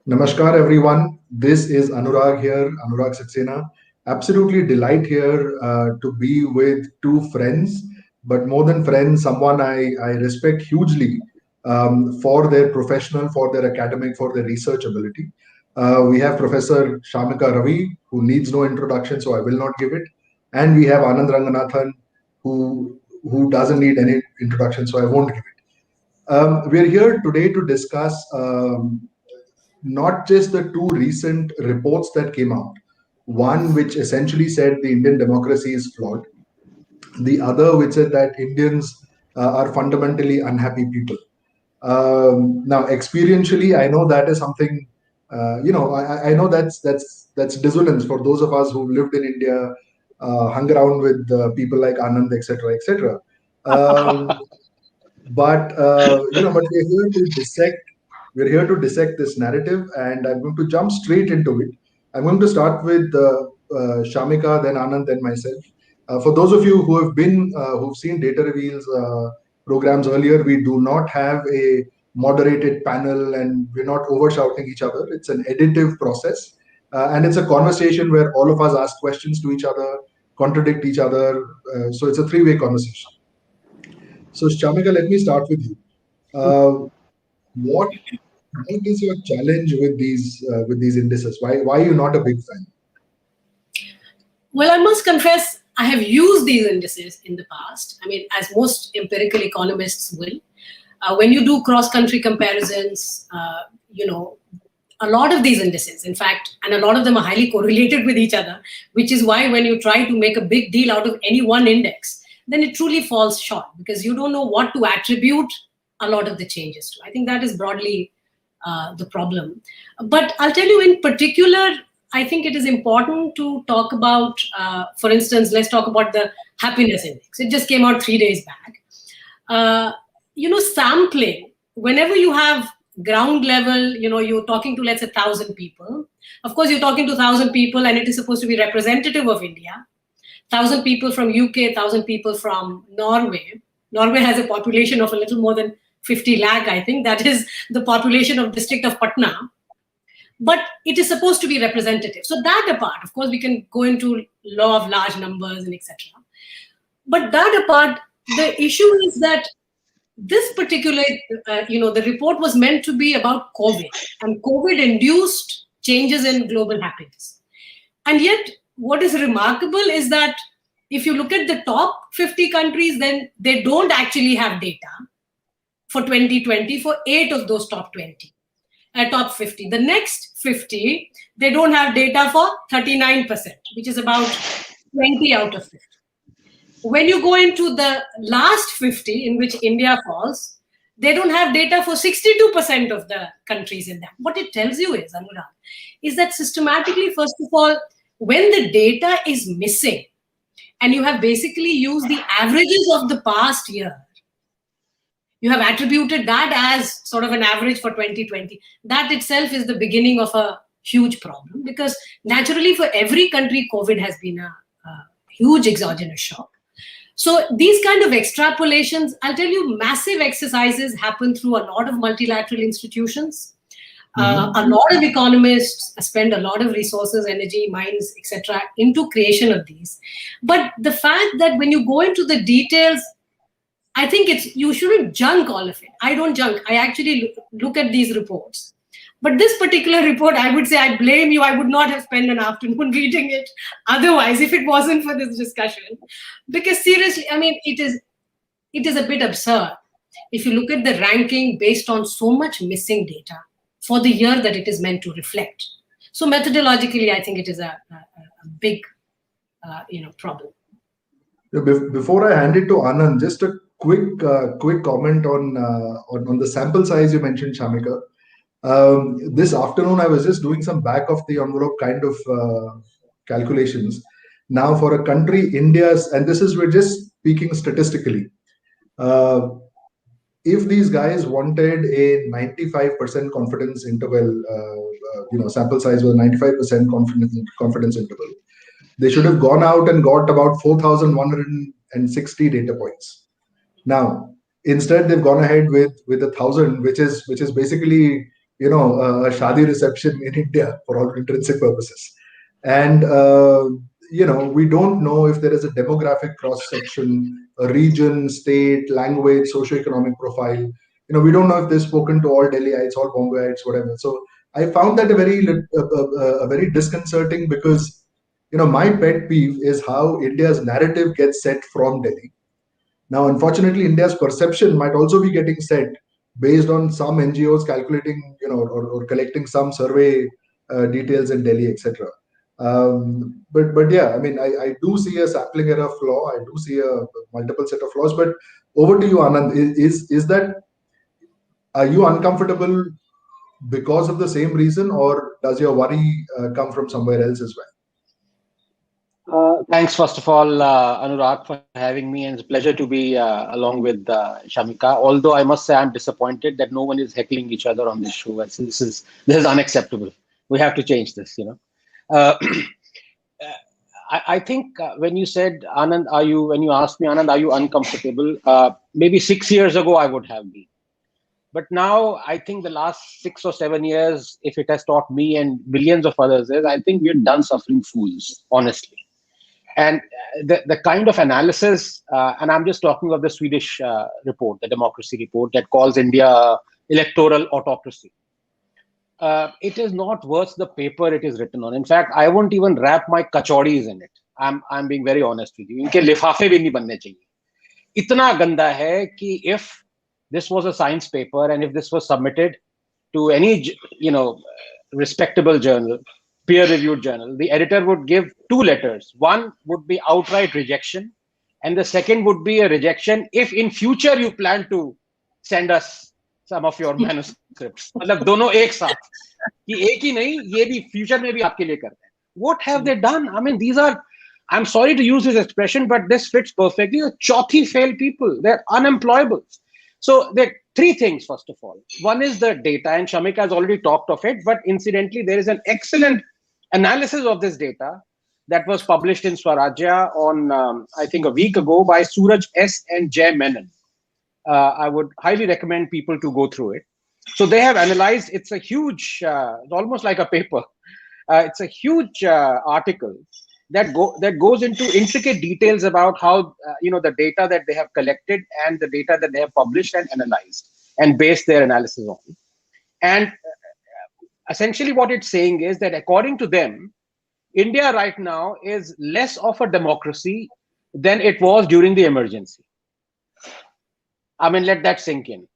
Namaskar, everyone. This is Anurag here, Anurag Saxena. Absolutely delight here to be with two friends, but more than friends, someone I respect hugely for their professional, for their academic, for their research ability. We have Professor Shamika Ravi, who needs no introduction, so I will not give it. And we have Anand Ranganathan, who doesn't need any introduction, so I won't give it. We're here today to discuss not just the two recent reports that came out, one which essentially said the Indian democracy is flawed, the other which said that Indians are fundamentally unhappy people. Now, experientially, I know that is something. I know that's dissonance for those of us who lived in India, hung around with people like Anand, etc., etc. Um, but we're here to dissect this narrative, and I'm going to jump straight into it. I'm going to start with Shamika, then Anand, then myself. For those of you who've seen data reveals programs earlier, we do not have a moderated panel, and we're not overshouting each other. It's an additive process, and it's a conversation where all of us ask questions to each other, contradict each other. So it's a three-way conversation. So, Shamika, let me start with you. Uh, what what is your challenge with these indices? Why are you not a big fan? Well, I must confess, I have used these indices in the past. I mean, as most empirical economists will. When you do cross-country comparisons, a lot of these indices, in fact, and a lot of them are highly correlated with each other, which is why when you try to make a big deal out of any one index, then it truly falls short because you don't know what to attribute a lot of the changes to. I think that is broadly the problem. But I'll tell you in particular, I think it is important to talk about, for instance, let's talk about the happiness index. It just came out 3 days back. Sampling, whenever you have ground level, you're talking to, let's say, 1,000 people. Of course, you're talking to 1,000 people and it is supposed to be representative of India. 1,000 people from UK, 1,000 people from Norway. Norway has a population of a little more than 50 lakh, I think. That is the population of district of Patna. But it is supposed to be representative. So that apart, of course, we can go into law of large numbers and etc. But that apart, the issue is that this particular, the report was meant to be about COVID, and COVID induced changes in global happiness. And yet, what is remarkable is that if you look at the top 50 countries, then they don't actually have data for 2020 for 8 of those top 20. Top 50. The next 50, they don't have data for 39%, which is about 20 out of 50. When you go into the last 50, in which India falls, they don't have data for 62% of the countries in that. What it tells you is, Anurag, is that systematically, first of all, when the data is missing, and you have basically used the averages of the past year, you have attributed that as sort of an average for 2020. That itself is the beginning of a huge problem because naturally for every country, COVID has been a huge exogenous shock. So these kind of extrapolations, I'll tell you, massive exercises happen through a lot of multilateral institutions. A lot of economists spend a lot of resources, energy, minds, etc. into creation of these. But the fact that when you go into the details, I think you shouldn't junk all of it. I don't junk. I actually look at these reports. But this particular report, I would say, I blame you. I would not have spent an afternoon reading it otherwise if it wasn't for this discussion. Because seriously, I mean, it is a bit absurd if you look at the ranking based on so much missing data for the year that it is meant to reflect. So methodologically, I think it is a big problem. Before I hand it to Anand, just a quick comment on the sample size you mentioned, Shamika. This afternoon, I was just doing some back of the envelope kind of calculations. Now, for a country, India's, and we're just speaking statistically, if these guys wanted a 95% confidence interval, sample size was 95% confidence interval, they should have gone out and got about 4,160 data points. Now, instead, they've gone ahead with 1,000, which is basically a shadi reception in India for all intrinsic purposes. And, we don't know if there is a demographic cross section, a region, state, language, socioeconomic profile. We don't know if they're spoken to all Delhiites, all Bombayites, whatever. So I found that a very disconcerting, because, my pet peeve is how India's narrative gets set from Delhi. Now, unfortunately, India's perception might also be getting set based on some NGOs calculating, or collecting some survey details in Delhi, etc. But yeah, I mean, I do see a sampling error flaw. I do see a multiple set of flaws. But over to you, Anand. Is that, are you uncomfortable because of the same reason, or does your worry come from somewhere else as well? Thanks, first of all, Anurag, for having me, and it's a pleasure to be along with Shamika. Although I must say I'm disappointed that no one is heckling each other on this show. This is unacceptable. We have to change this. Uh, I think when you said, Anand, when you asked me, Anand, are you uncomfortable? Maybe 6 years ago I would have been. But now I think the last 6 or 7 years, if it has taught me and billions of others, is I think we're done suffering fools, honestly. And the kind of analysis, and I'm just talking of the Swedish report, the democracy report, that calls India electoral autocracy. It is not worth the paper it is written on. In fact, I won't even wrap my kachoris in it. I'm being very honest with you. इनके लिफाफे भी नहीं बनने चाहिए. इतना गंदा है कि if this was a science paper and if this was submitted to any respectable journal, peer-reviewed journal, the editor would give 2 letters. One would be outright rejection, and the second would be a rejection if in future you plan to send us some of your manuscripts. मतलब दोनों एक साथ कि एक ही नहीं, ये भी future में भी आपके लिए करते हैं. What have they done? I mean, these are, I'm sorry to use this expression, but this fits perfectly. Chauthi fail people. They're unemployable. So there are 3 things, first of all. One is the data, and Shamika has already talked of it, but incidentally, there is an excellent analysis of this data that was published in Swarajya on, I think, a week ago by Suraj S. and Jay Menon. I would highly recommend people to go through it. So they have analyzed, it's a huge, it's almost like a paper. It's a huge article that goes into intricate details about how the data that they have collected and the data that they have published and analyzed and based their analysis on. And essentially what it's saying is that according to them, India right now is less of a democracy than it was during the emergency. I mean, let that sink in.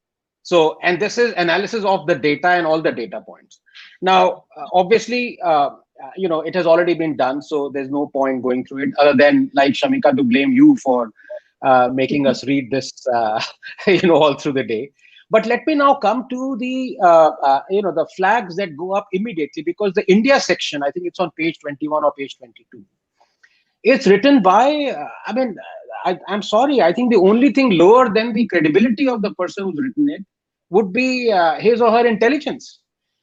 So, and this is analysis of the data and all the data points. Now, obviously, it has already been done, so there's no point going through it other than, like Shamika, to blame you for making us read this, all through the day. But let me now come to the, the flags that go up immediately, because the India section, I think it's on page 21 or page 22. It's written by, I'm sorry, I think the only thing lower than the credibility of the person who's written it would be his or her intelligence.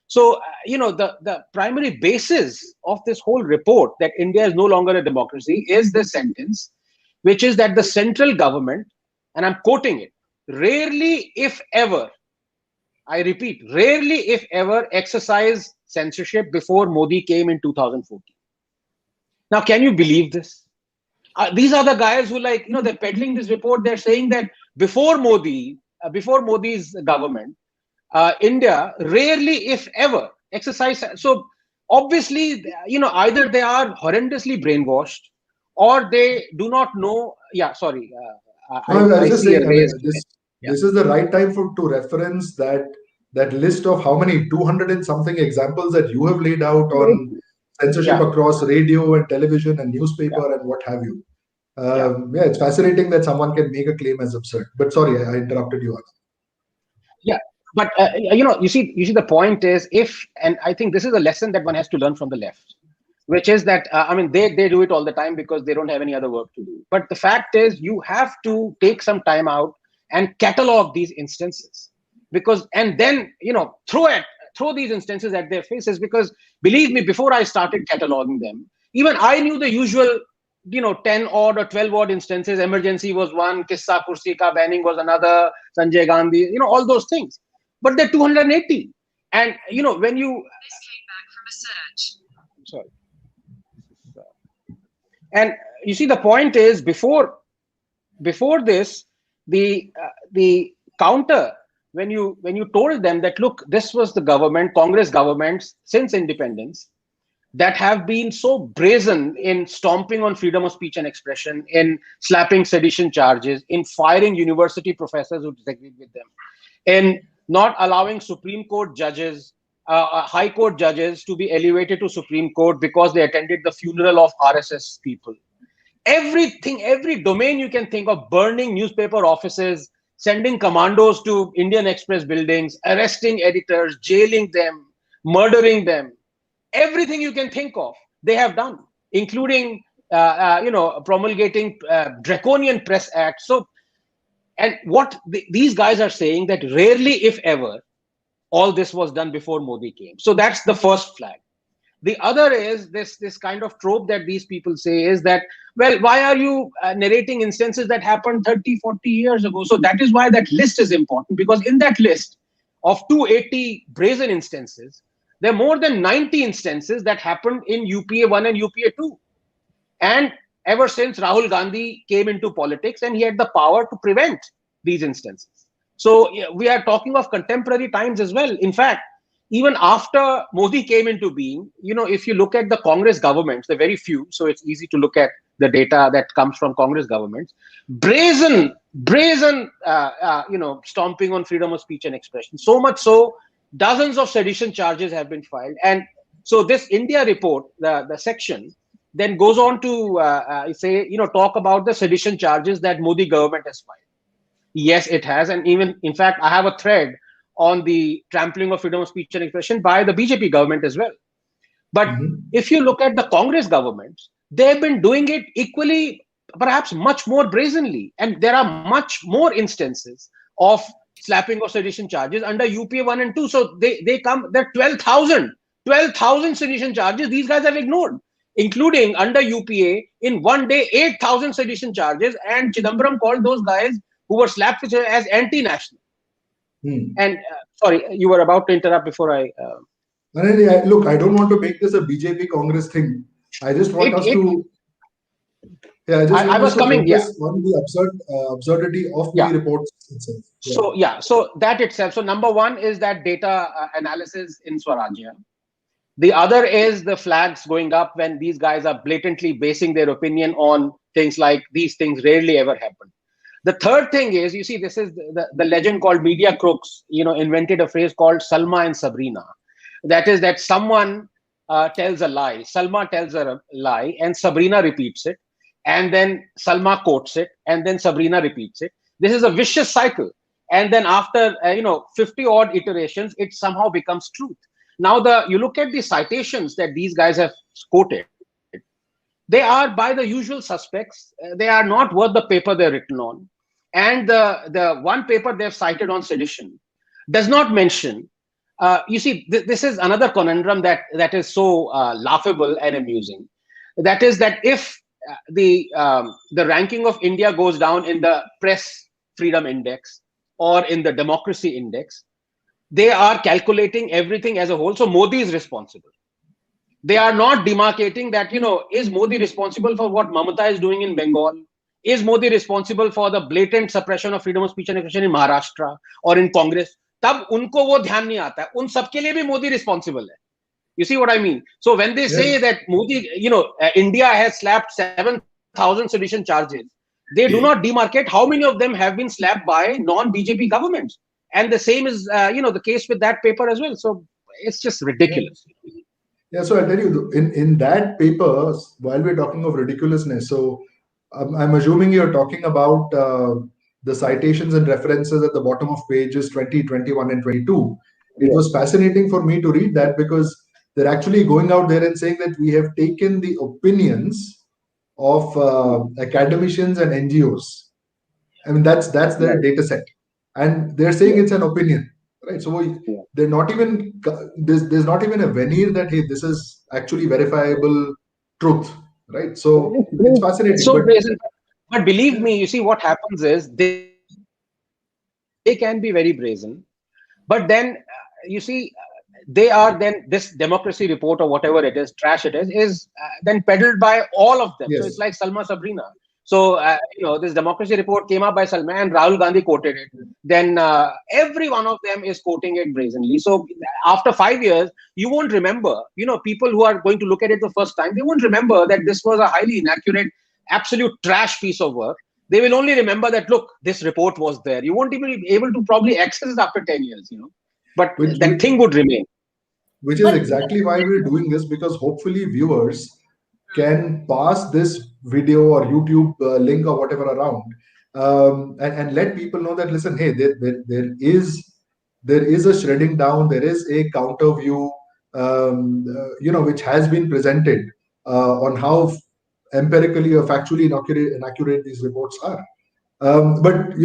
So, the primary basis of this whole report that India is no longer a democracy is the sentence, which is that the central government, and I'm quoting it, rarely, if ever, I repeat, rarely, if ever, exercised censorship before Modi came in 2014. Now, can you believe this? These are the guys who, they're peddling this report. They're saying that before Modi's government, India rarely, if ever, exercised. So obviously, either they are horrendously brainwashed or they do not know. Yeah, sorry. I just saying, this is the right time to reference that list of how many 200 and something examples that you have laid out on censorship across radio and television and newspaper and what have you. It's fascinating that someone can make a claim as absurd. But sorry, I interrupted you. Yeah, but you see, the point is, and I think this is a lesson that one has to learn from the left, which is that they do it all the time because they don't have any other work to do. But the fact is, you have to take some time out and catalog these instances, and then throw these instances at their faces, because believe me, before I started cataloging them, even I knew the usual 10 odd or 12 odd instances. Emergency was one, Kissa Kursi ka banning was another, Sanjay Gandhi, all those things. But there are 280. And when you sorry, and you see, the point is, before this, the counter, when you told them that, look, this was the government, Congress governments since independence, that have been so brazen in stomping on freedom of speech and expression, in slapping sedition charges, in firing university professors who disagreed with them, in not allowing Supreme Court judges, High Court judges, to be elevated to Supreme Court because they attended the funeral of RSS people. Everything, every domain you can think of, burning newspaper offices, sending commandos to Indian Express buildings, arresting editors, jailing them, murdering them. Everything you can think of, they have done, including promulgating draconian press acts. So, and what these guys are saying, that rarely, if ever, all this was done before Modi came. So that's the first flag. The other is this kind of trope that these people say is that, well, why are you narrating instances that happened 30, 40 years ago? So that is why that list is important, because in that list of 280 brazen instances, there are more than 90 instances that happened in UPA 1 and UPA 2. And ever since Rahul Gandhi came into politics, and he had the power to prevent these instances. So we are talking of contemporary times as well. In fact, even after Modi came into being, if you look at the Congress governments, they're very few, so it's easy to look at the data that comes from Congress governments, brazen, stomping on freedom of speech and expression. So much so, dozens of sedition charges have been filed. And so this India report, the section, then goes on to talk about the sedition charges that Modi government has filed. Yes, it has. And even, in fact, I have a thread on the trampling of freedom of speech and expression by the BJP government as well. But if you look at the Congress governments, they've been doing it equally, perhaps much more brazenly. And there are much more instances of slapping of sedition charges under UPA 1 and 2. So there are 12,000 sedition charges these guys have ignored, including under UPA, in one day, 8,000 sedition charges. And Chidambaram called those guys who were slapped as anti-national. And sorry, you were about to interrupt before I... Look, I don't want to make this a BJP Congress thing. I just want us to... Yeah, I was coming on the absurdity of the reports itself. So that itself. So number one is that data analysis in Swarajya. The other is the flags going up when these guys are blatantly basing their opinion on things like these things rarely ever happen. The third thing is, you see, this is the legend called media crooks, invented a phrase called Salma and Sabrina. That is that someone tells a lie, Salma tells a lie, and Sabrina repeats it. And then Salma quotes it, and then Sabrina repeats it. This is a vicious cycle. And then after, 50 odd iterations, it somehow becomes truth. Now, you look at the citations that these guys have quoted, they are by the usual suspects. They are not worth the paper they're written on. And the one paper they've cited on sedition does not mention, you see, this is another conundrum that is so laughable and amusing. That is that if the ranking of India goes down in the press freedom index or in the democracy index, they are calculating everything as a whole. So Modi is responsible. They are not demarcating that, is Modi responsible for what Mamata is doing in Bengal? Is Modi responsible for the blatant suppression of freedom of speech and expression in Maharashtra or in Congress? Tab unko wo dhyan nahi aata hai. Un sabke liye bhi Modi responsible hai. You see what I mean? So when they say that Modi, India has slapped 7,000 sedition charges, they do not demarcate how many of them have been slapped by non-BJP governments. And the same is, the case with that paper as well. So it's just ridiculous. Yeah, so I'll tell you, in that paper, while we're talking of ridiculousness, so I'm assuming you're talking about the citations and references at the bottom of pages 20, 21, and 22. It was fascinating for me to read that because they're actually going out there and saying that we have taken the opinions of academicians and NGOs. I mean, that's their data set. And they're saying it's an opinion. Right, so they're not even there's not even a veneer that hey, this is actually verifiable truth, right? So it's fascinating. So but believe me, you see what happens is they can be very brazen, but then you see they are then, this democracy report or whatever it is, trash it is then peddled by all of them. So it's Yes. like Salma Sabrina. So, this democracy report came up by Salma and Rahul Gandhi quoted it. Then every one of them is quoting it brazenly. So after 5 years, you won't remember, people who are going to look at it the first time, they won't remember that this was a highly inaccurate, absolute trash piece of work. They will only remember that, look, this report was there. You won't even be able to probably access it after 10 years, but Which, that which, thing would remain. which is exactly why we're doing this, because hopefully viewers can pass this video or YouTube link or whatever around, and let people know that, listen, hey, there is a shredding down, there is a counter view, which has been presented on how empirically or factually inaccurate these reports are. But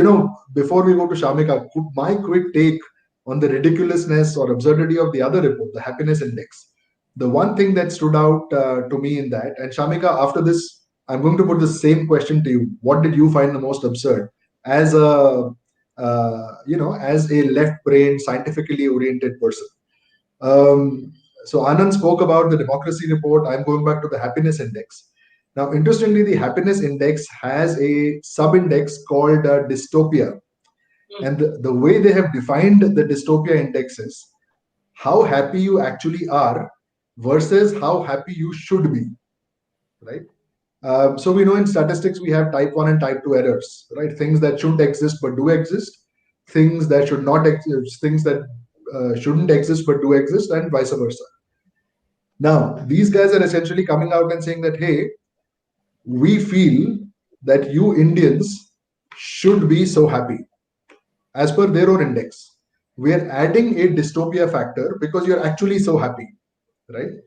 before we go to Shamika, my quick take on the ridiculousness or absurdity of the other report, the happiness index. The one thing that stood out to me in that, and Shamika, after this, I'm going to put the same question to you. What did you find the most absurd as as a left-brained, scientifically oriented person? So Anand spoke about the democracy report. I'm going back to the happiness index. Now, interestingly, the happiness index has a sub-index called dystopia. And the way they have defined the dystopia index is how happy you actually are versus how happy you should be, right? So we know in statistics we have type 1 and type 2 errors, right? Things that shouldn't exist but do exist, things that should not exist, things that shouldn't exist but do exist, and vice versa. Now, these guys are essentially coming out and saying that, hey, we feel that you Indians should be so happy as per their own index. We are adding a dystopia factor because you're actually so happy, right?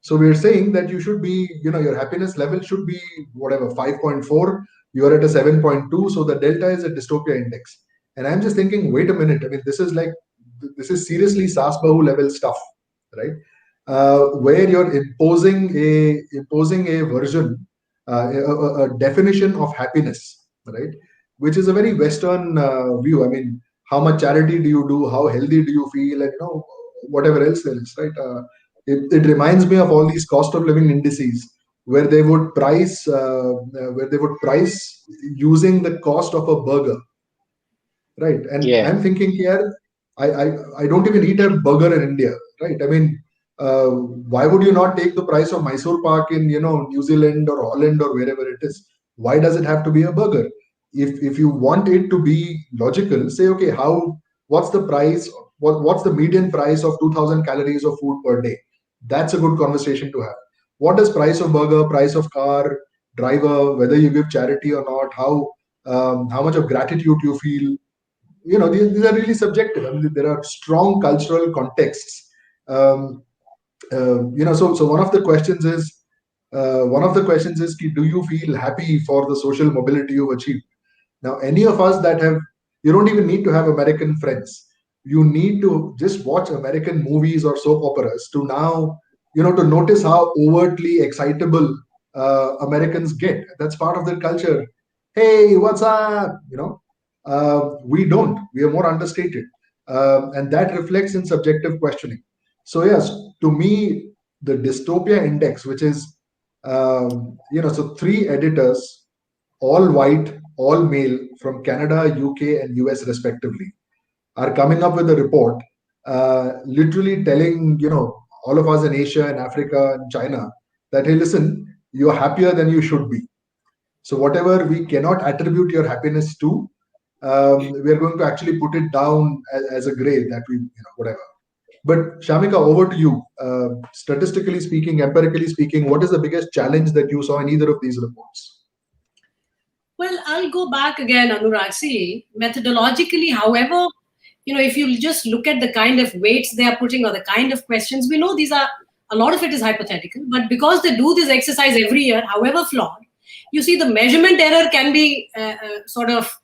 So we're saying that you should be, your happiness level should be whatever, 5.4, you are at a 7.2, so the delta is a dystopia index. And I'm just thinking, wait a minute, I mean, this is seriously Sas Bahu level stuff, right? Where you're imposing a version, a definition of happiness, right? Which is a very Western view. I mean, how much charity do you do? How healthy do you feel? And whatever else there is, right? It reminds me of all these cost of living indices where they would price using the cost of a burger, right? And Yeah. I'm thinking here, I don't even eat a burger in India, right? I mean, why would you not take the price of Mysore Park in New Zealand or Holland or wherever it is? Why does it have to be a burger? If you want it to be logical, say, okay, what's the price? What's the median price of 2,000 calories of food per day? That's a good conversation to have. What is price of burger, price of car, driver, whether you give charity or not, how much of gratitude you feel? These are really subjective. I mean, there are strong cultural contexts. So one of the questions is, do you feel happy for the social mobility you've achieved? Now, any of us you don't even need to have American friends. You need to just watch American movies or soap operas to now, to notice how overtly excitable Americans get. That's part of their culture. Hey, what's up? We don't. We are more understated. And that reflects in subjective questioning. So, yes, to me, the dystopia index, which is, so 3 editors, all white, all male from Canada, UK, and US respectively, are coming up with a report, literally telling all of us in Asia and Africa and China that, hey, listen, you're happier than you should be. So whatever we cannot attribute your happiness to, we are going to actually put it down as a grade that we whatever. But Shamika, over to you. Statistically speaking, empirically speaking, what is the biggest challenge that you saw in either of these reports? Well, I'll go back again, Anurag. See, methodologically, however, if you just look at the kind of weights they are putting or the kind of questions, we know a lot of it is hypothetical, but because they do this exercise every year, however flawed, you see the measurement error can be sort of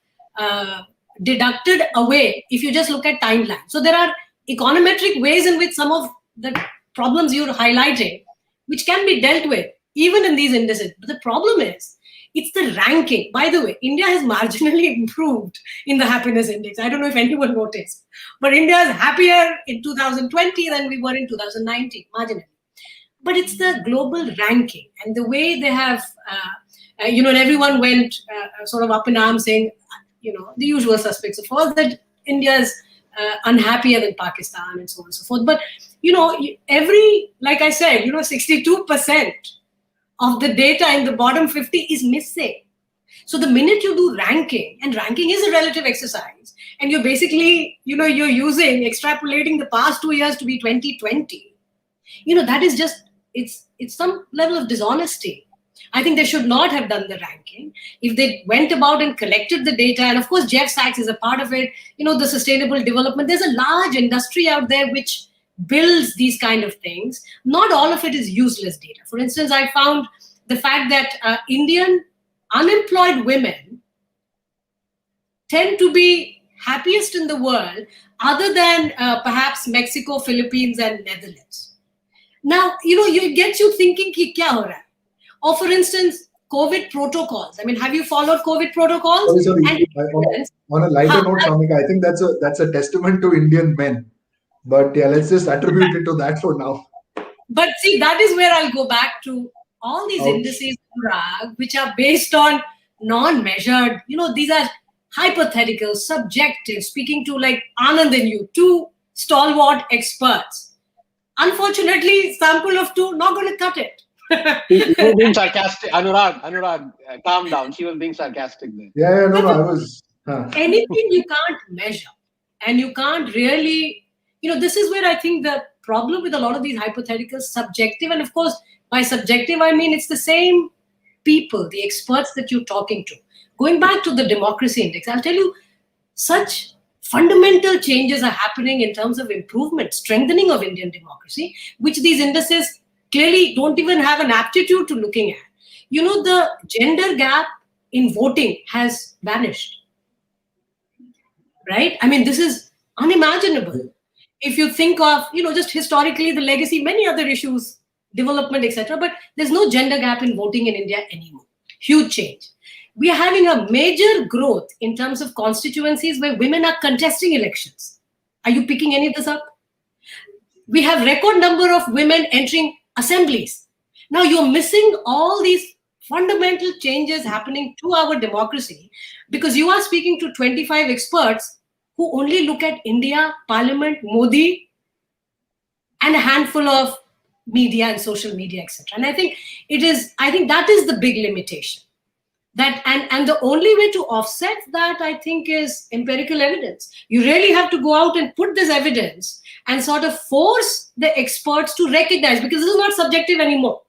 deducted away if you just look at timeline. So there are econometric ways in which some of the problems you're highlighting, which can be dealt with even in these indices. But the problem is, It's the ranking. By the way, India has marginally improved in the happiness index. I don't know if anyone noticed, but India is happier in 2020 than we were in 2019, marginally. But it's the global ranking and the way they have, and everyone went sort of up in arms saying, the usual suspects, of course, that India is unhappier than Pakistan and so on and so forth. But, like I said, 62% of the data in the bottom 50 is missing. So the minute you do ranking, and ranking is a relative exercise, and you're basically, you're extrapolating the past 2 years to be 2020, that is just, it's some level of dishonesty. I think they should not have done the ranking. If they went about and collected the data, and of course, Jeff Sachs is a part of it, the sustainable development, there's a large industry out there which builds these kind of things. Not all of it is useless data. For instance, I found the fact that Indian unemployed women tend to be happiest in the world other than perhaps Mexico, Philippines, and Netherlands. Now, it gets you thinking, ki kya ho raha hai? Or for instance, COVID protocols. I mean, have you followed COVID protocols? Sorry. On a lighter note, Shamika, I think that's a testament to Indian men. But yeah, let's just attribute it to that for now. But see, that is where I'll go back to all these indices, which are based on non-measured, these are hypothetical, subjective, speaking to like Anand and you, two stalwart experts. Unfortunately, sample of two, not going to cut it. You were being sarcastic. Anurag, calm down. She was being sarcastic there. Yeah, no, I was. Anything you can't measure and you can't really, this is where I think the problem with a lot of these hypotheticals, subjective, and of course, by subjective, I mean it's the same people, the experts that you're talking to. Going back to the democracy index, I'll tell you, such fundamental changes are happening in terms of improvement, strengthening of Indian democracy, which these indices clearly don't even have an aptitude to looking at. The gender gap in voting has vanished, right? I mean, this is unimaginable. If you think of, just historically, the legacy, many other issues, development, etc., but there's no gender gap in voting in India anymore. Huge change. We are having a major growth in terms of constituencies where women are contesting elections. Are you picking any of this up? We have record number of women entering assemblies. Now you're missing all these fundamental changes happening to our democracy because you are speaking to 25 experts who only look at India, Parliament, Modi, and a handful of media and social media, etc. And I think that is the big limitation. That and the only way to offset that, I think, is empirical evidence. You really have to go out and put this evidence and sort of force the experts to recognize, because this is not subjective anymore.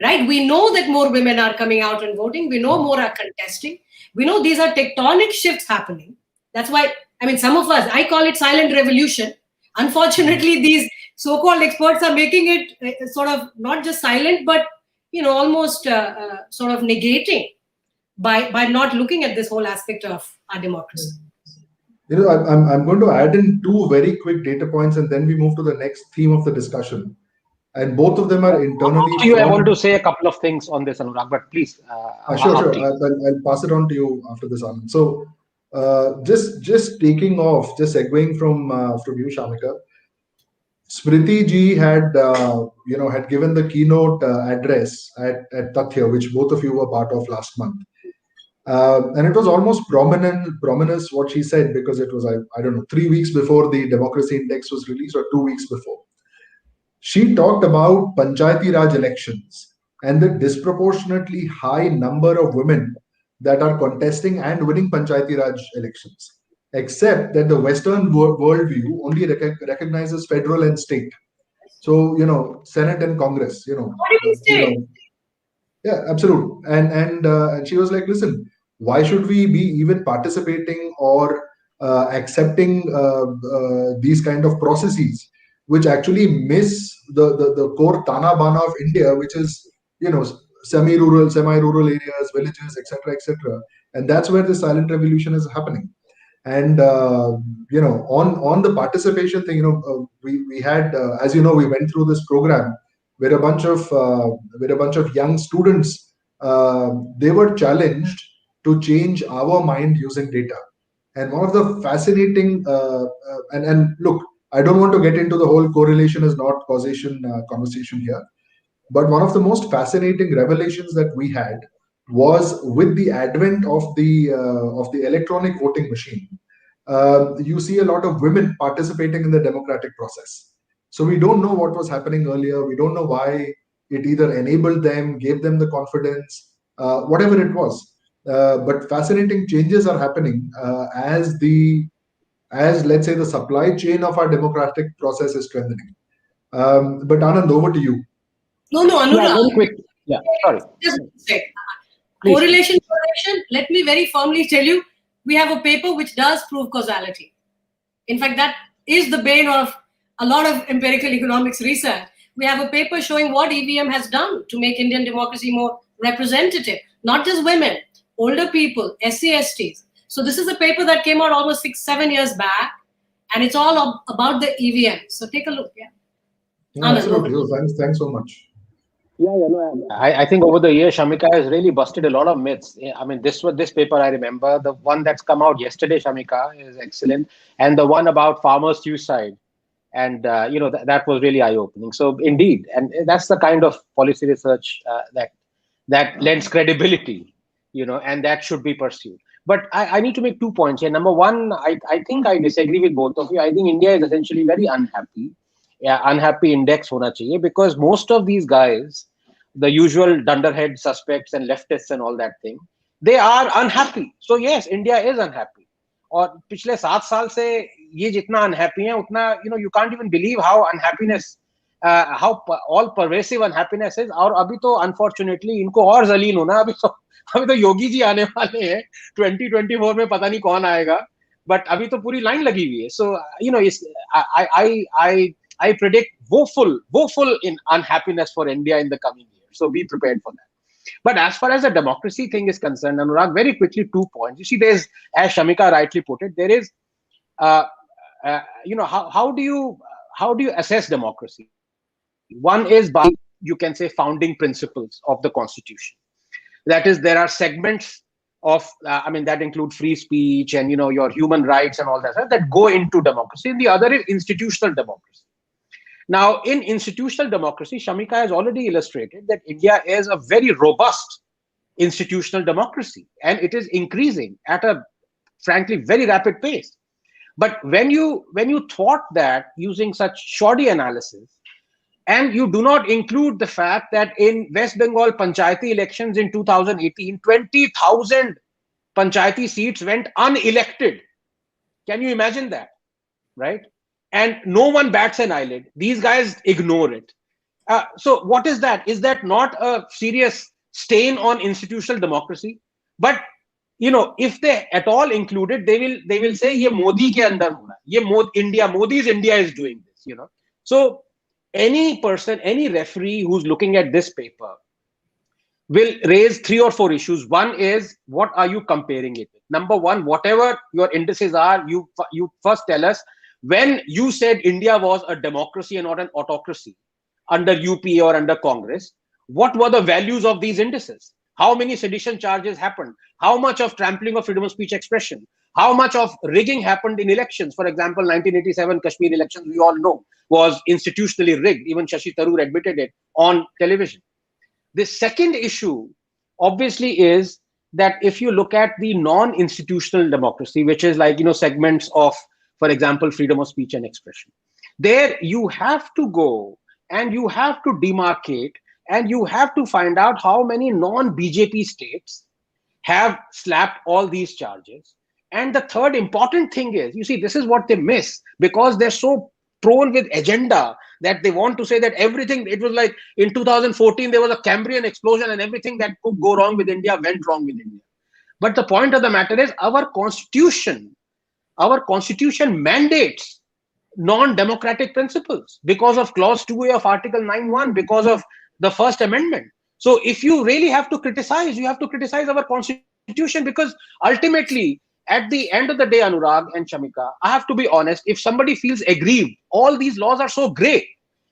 Right? We know that more women are coming out and voting. We know more are contesting. We know these are tectonic shifts happening. That's why, some of us, I call it silent revolution. Unfortunately, these so-called experts are making it sort of not just silent, but almost sort of negating by not looking at this whole aspect of our democracy. I'm going to add in two very quick data points, and then we move to the next theme of the discussion. And both of them are internally. I want to say a couple of things on this, Anurag, but please. Sure. I'll pass it on to you after this, Anand. So, just taking off, just segueing from you, Shamika. Smriti ji had given the keynote address at Tathya, which both of you were part of last month, and it was almost prominence what she said, because it was I don't know, 3 weeks before the democracy index was released or 2 weeks before. She talked about Panchayati Raj elections and the disproportionately high number of women that are contesting and winning Panchayati Raj elections, except that the Western worldview only recognizes federal and state. So, Senate and Congress, What do you say? Yeah, absolutely. And she was like, listen, why should we be even participating or accepting these kind of processes, which actually miss the core Tana Bana of India, which is, semi-rural areas, villages, etc., and that's where the silent revolution is happening. And on the participation thing, we had, as we went through this program where a bunch of young students they were challenged to change our mind using data. And one of the fascinating and look, I don't want to get into the whole correlation is not causation conversation here, but one of the most fascinating revelations that we had was with the advent of the electronic voting machine. You see a lot of women participating in the democratic process. So we don't know what was happening earlier. We don't know why it either enabled them, gave them the confidence, whatever it was. But fascinating changes are happening as let's say the supply chain of our democratic process is strengthening. But Anand, over to you. No, Yeah, Anurag. very quick. Yeah, sorry. Just a sec. Please. Correlation, let me very firmly tell you, we have a paper which does prove causality. In fact, that is the bane of a lot of empirical economics research. We have a paper showing what EVM has done to make Indian democracy more representative, not just women, older people, SC/STs. So this is a paper that came out almost 6-7 years back, and it's all about the EVM. So take a look. Yeah. Yeah, absolutely. Oh, thanks so much. Yeah, no, I think over the years, Shamika has really busted a lot of myths. I mean, this paper I remember. The one that's come out yesterday, Shamika, is excellent, and the one about farmer suicide, and that was really eye-opening. So indeed, and that's the kind of policy research that lends credibility, and that should be pursued. But I need to make 2 points here. Number one, I think I disagree with both of you. I think India is essentially very unhappy. Yeah, unhappy index hona chahiye, because most of these guys, the usual dunderhead suspects and leftists and all that thing, they are unhappy. So yes, India is unhappy. और पिछले 7 साल से ये जितना unhappy है उतना you can't even believe how unhappiness how all pervasive unhappiness is. और अभी तो unfortunately इनको और जलील होना अभी तो योगी जी आने वाले हैं 2024 में पता नहीं कौन आएगा, but अभी तो पूरी लाइन लगी हुई है. So I predict woeful in unhappiness for India in the coming years. So be prepared for that. But as far as the democracy thing is concerned, Anurag, very quickly 2 points. You see, there's, as Shamika rightly put it, there is, how do you assess democracy? One is by, you can say, founding principles of the Constitution. That is, there are segments of, that include free speech and your human rights and all that go into democracy. And the other is institutional democracy. Now, in institutional democracy, Shamika has already illustrated that India is a very robust institutional democracy, and it is increasing at a, frankly, very rapid pace. But when you thwart that using such shoddy analysis, and you do not include the fact that in West Bengal Panchayati elections in 2018, 20,000 Panchayati seats went unelected. Can you imagine that? Right? And no one bats an eyelid. These guys ignore it. So what is that? Is that not a serious stain on institutional democracy? But if they at all include it, they will say, "Ye Modi ke andar ho raha. Ye Modi's India is doing this." So any person, any referee who's looking at this paper will raise 3 or 4 issues. One is, what are you comparing it with? Number one, whatever your indices are, you first tell us, when you said India was a democracy and not an autocracy under UP or under Congress, what were the values of these indices? How many sedition charges happened? How much of trampling of freedom of speech expression? How much of rigging happened in elections? For example, 1987 Kashmir elections, we all know, was institutionally rigged. Even Shashi Tharoor admitted it on television. The second issue, obviously, is that if you look at the non-institutional democracy, which is like, segments of, for example, freedom of speech and expression, there you have to go and you have to demarcate and you have to find out how many non-BJP states have slapped all these charges. And the third important thing is, you see, this is what they miss, because they're so prone with agenda that they want to say that everything, it was like in 2014, there was a Cambrian explosion and everything that could go wrong with India went wrong with India. But the point of the matter is, our constitution mandates non-democratic principles because of clause 2A of article 9(1), because of the First Amendment. So if you really have to criticize, you have to criticize our constitution, because ultimately, at the end of the day, Anurag and Shamika, I have to be honest, if somebody feels aggrieved, all these laws are so great.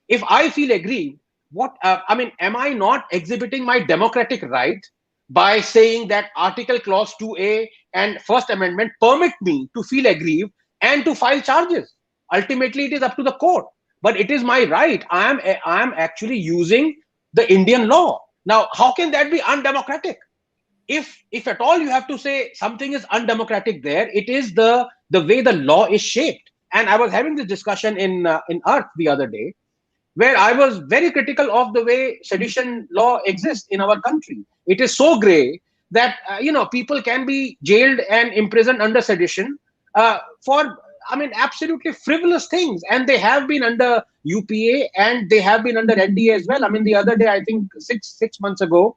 If I feel aggrieved, am I not exhibiting my democratic right by saying that Article Clause 2A and First Amendment permit me to feel aggrieved and to file charges. Ultimately, it is up to the court, but it is my right. I am actually using the Indian law. Now, how can that be undemocratic? If at all you have to say something is undemocratic, there it is the way the law is shaped. And I was having this discussion in Earth the other day, where I was very critical of the way sedition law exists in our country. It is so gray that people can be jailed and imprisoned under sedition for, I mean, absolutely frivolous things, and they have been under UPA and they have been under NDA as well. I mean, the other day, I think six months ago,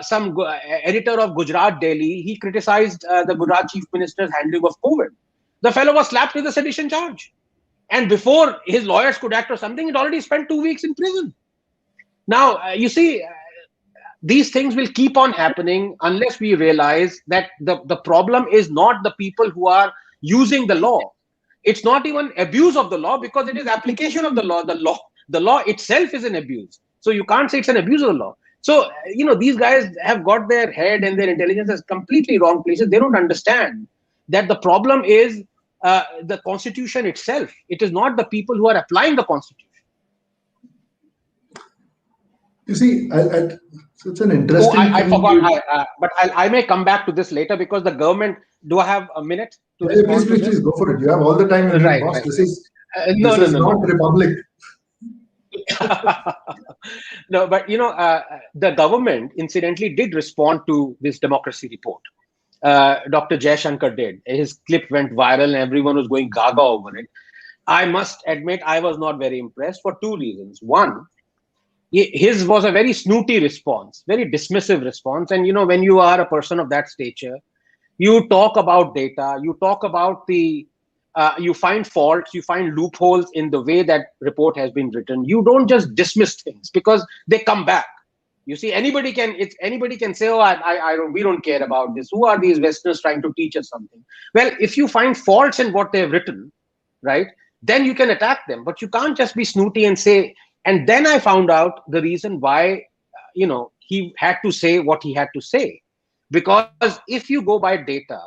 some editor of Gujarat Daily, he criticized the Gujarat chief minister's handling of COVID. The fellow was slapped with a sedition charge. And before his lawyers could act or something, he'd already spent 2 weeks in prison. Now, you see, these things will keep on happening unless we realize that the problem is not the people who are using the law. It's not even abuse of the law, because it is application of the law. The law itself is an abuse. So you can't say it's an abuse of the law. So, these guys have got their head and their intelligence as completely wrong places. They don't understand that the problem is the Constitution itself. It is not the people who are applying the Constitution. You see, so it's an interesting. I forgot, but I may come back to this later, because the government. Do I have a minute to respond? Please go for it. You have all the time. Right, boss. right. This is No, not Republic. No, but the government incidentally did respond to this democracy report. Dr. Jaishankar did. His clip went viral and everyone was going gaga over it. I must admit, I was not very impressed for two reasons. One, his was a very snooty response, very dismissive response. And when you are a person of that stature, you talk about data, you talk about you find faults, you find loopholes in the way that report has been written. You don't just dismiss things, because they come back. You see, anybody can say, oh, we don't care about this. Who are these Westerners trying to teach us something? Well, if you find faults in what they've written, right, then you can attack them. But you can't just be snooty and say. And then I found out the reason why, he had to say what he had to say. Because if you go by data,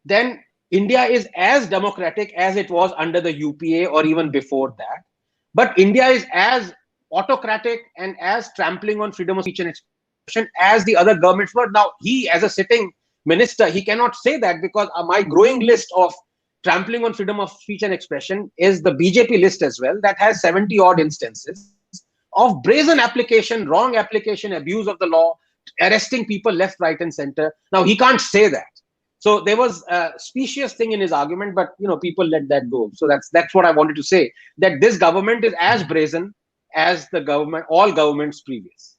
then India is as democratic as it was under the UPA or even before that. But India is as autocratic and as trampling on freedom of speech and expression as the other governments were. Now, he, as a sitting minister, he cannot say that, because my growing list of trampling on freedom of speech and expression is the BJP list as well, that has 70 odd instances of brazen application, wrong application, abuse of the law, arresting people left, right, and center. Now, he can't say that. So there was a specious thing in his argument, but people let that go. So that's what I wanted to say, that this government is as brazen as all governments previous.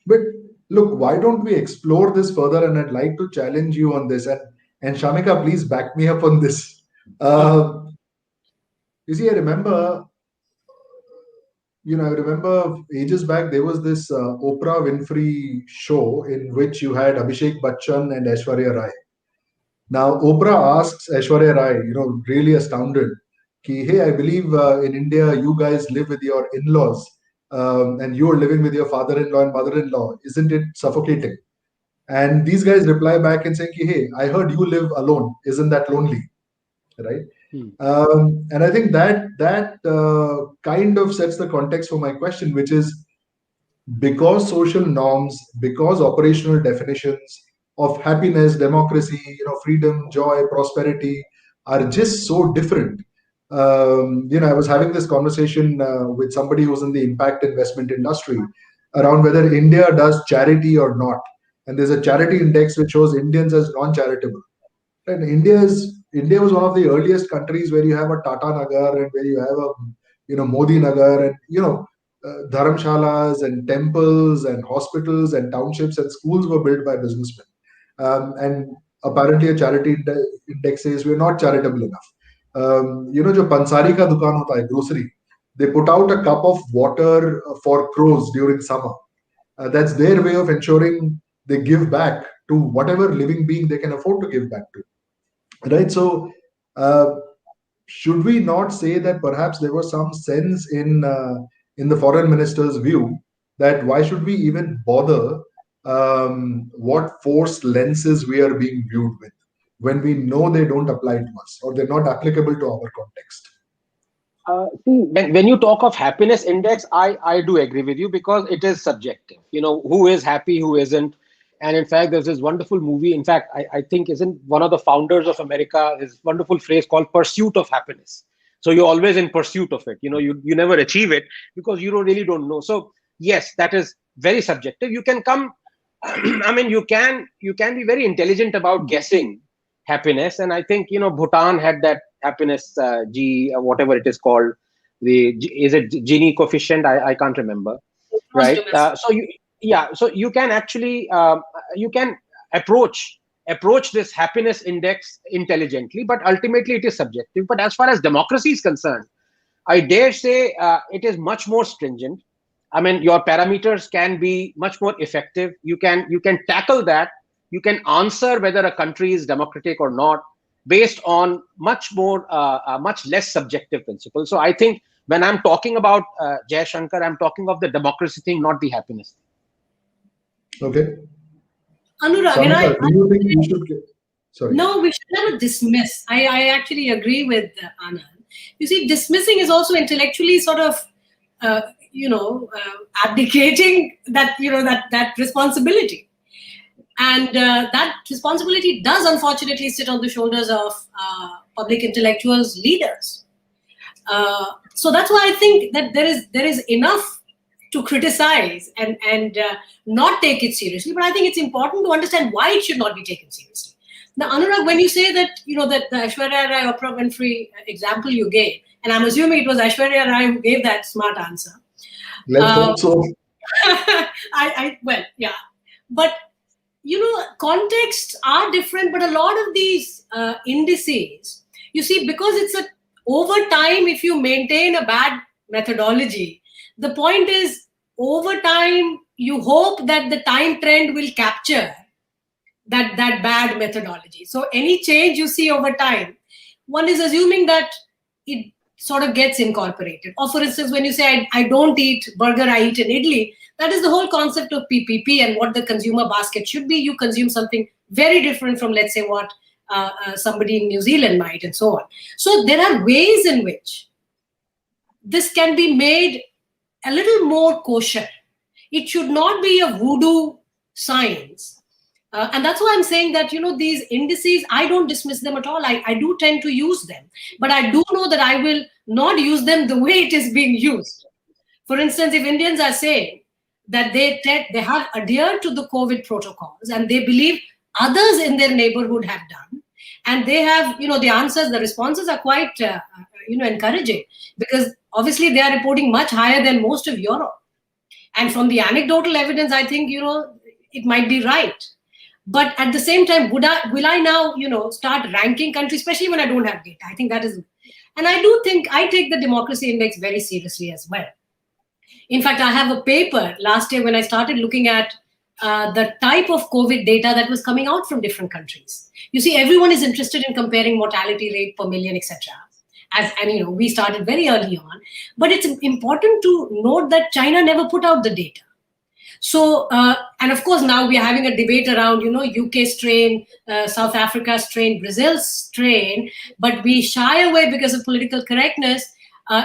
But look, why don't we explore this further? And I'd like to challenge you on this. And Shamika, please back me up on this. You see, I remember ages back, there was this Oprah Winfrey show in which you had Abhishek Bachchan and Aishwarya Rai. Now, Oprah asks Aishwarya Rai, really astounded, hey, I believe in India, you guys live with your in-laws and you're living with your father-in-law and mother-in-law. Isn't it suffocating? And these guys reply back and say, hey, I heard you live alone. Isn't that lonely? Right? And I think that kind of sets the context for my question, which is, because social norms, because operational definitions of happiness, democracy, freedom, joy, prosperity are just so different. I was having this conversation with somebody who's in the impact investment industry around whether India does charity or not. And there's a charity index which shows Indians as non-charitable. And India was one of the earliest countries where you have a Tata Nagar and where you have a Modi Nagar and dharamshalas and temples and hospitals and townships and schools were built by businessmen. And apparently a charity index says we're not charitable enough. जो pansari का दुकान होता है, grocery, they put out a cup of water for crows during summer. That's their way of ensuring they give back to whatever living being they can afford to give back to. Right? So, should we not say that perhaps there was some sense in the foreign minister's view that why should we even bother what forced lenses we are being viewed with when we know they don't apply to us or they're not applicable to our context. See, when you talk of happiness index, I do agree with you because it is subjective. Who is happy, who isn't. And in fact, there's this wonderful movie. In fact, I think isn't one of the founders of America, his wonderful phrase called pursuit of happiness. So you're always in pursuit of it. You never achieve it because you really don't know. So yes, that is very subjective. You can come, I mean, you can be very intelligent about guessing happiness. And I think, Bhutan had that happiness G, whatever it is called. Is it Gini coefficient? I can't remember. Right. So you can actually you can approach this happiness index intelligently, but ultimately it is subjective. But as far as democracy is concerned, I dare say it is much more stringent. I mean, your parameters can be much more effective. You can tackle that. You can answer whether a country is democratic or not based on much less subjective principles. So I think when I'm talking about Jay Shankar, I'm talking of the democracy thing, not the happiness thing. Okay. Anurag, Samita, do you think we should get... Sorry. No, we should never dismiss. I actually agree with Anand. You see, dismissing is also intellectually sort of, abdicating that, that responsibility. And that responsibility does unfortunately sit on the shoulders of public intellectuals, leaders. So that's why I think that there is enough to criticize and not take it seriously. But I think it's important to understand why it should not be taken seriously. Now, Anurag, when you say that, that the Aishwarya Rai, Oprah Winfrey example you gave, and I'm assuming it was Aishwarya Rai who gave that smart answer. Let's hope so. Well, yeah. But, contexts are different, but a lot of these indices, you see, because over time, if you maintain a bad methodology, the point is, over time, you hope that the time trend will capture that bad methodology. So any change you see over time, one is assuming that it sort of gets incorporated. Or for instance, when you say, I don't eat burger, I eat an idli, that is the whole concept of PPP and what the consumer basket should be. You consume something very different from, let's say, what somebody in New Zealand might, and so on. So there are ways in which this can be made a little more kosher. It should not be a voodoo science. And that's why I'm saying that, these indices, I don't dismiss them at all. I do tend to use them. But I do know that I will not use them the way it is being used. For instance, if Indians are saying that they have adhered to the COVID protocols and they believe others in their neighborhood have done, and they have, the responses are quite, encouraging, because obviously they are reporting much higher than most of Europe. And from the anecdotal evidence, I think, it might be right. But at the same time, will I now, start ranking countries, especially when I don't have data? I think that is, and I do think I take the democracy index very seriously as well. In fact, I have a paper last year when I started looking at the type of COVID data that was coming out from different countries. You see, everyone is interested in comparing mortality rate per million, etc. And we started very early on. But it's important to note that China never put out the data. So, and of course, now we are having a debate around, UK strain, South Africa strain, Brazil strain, but we shy away because of political correctness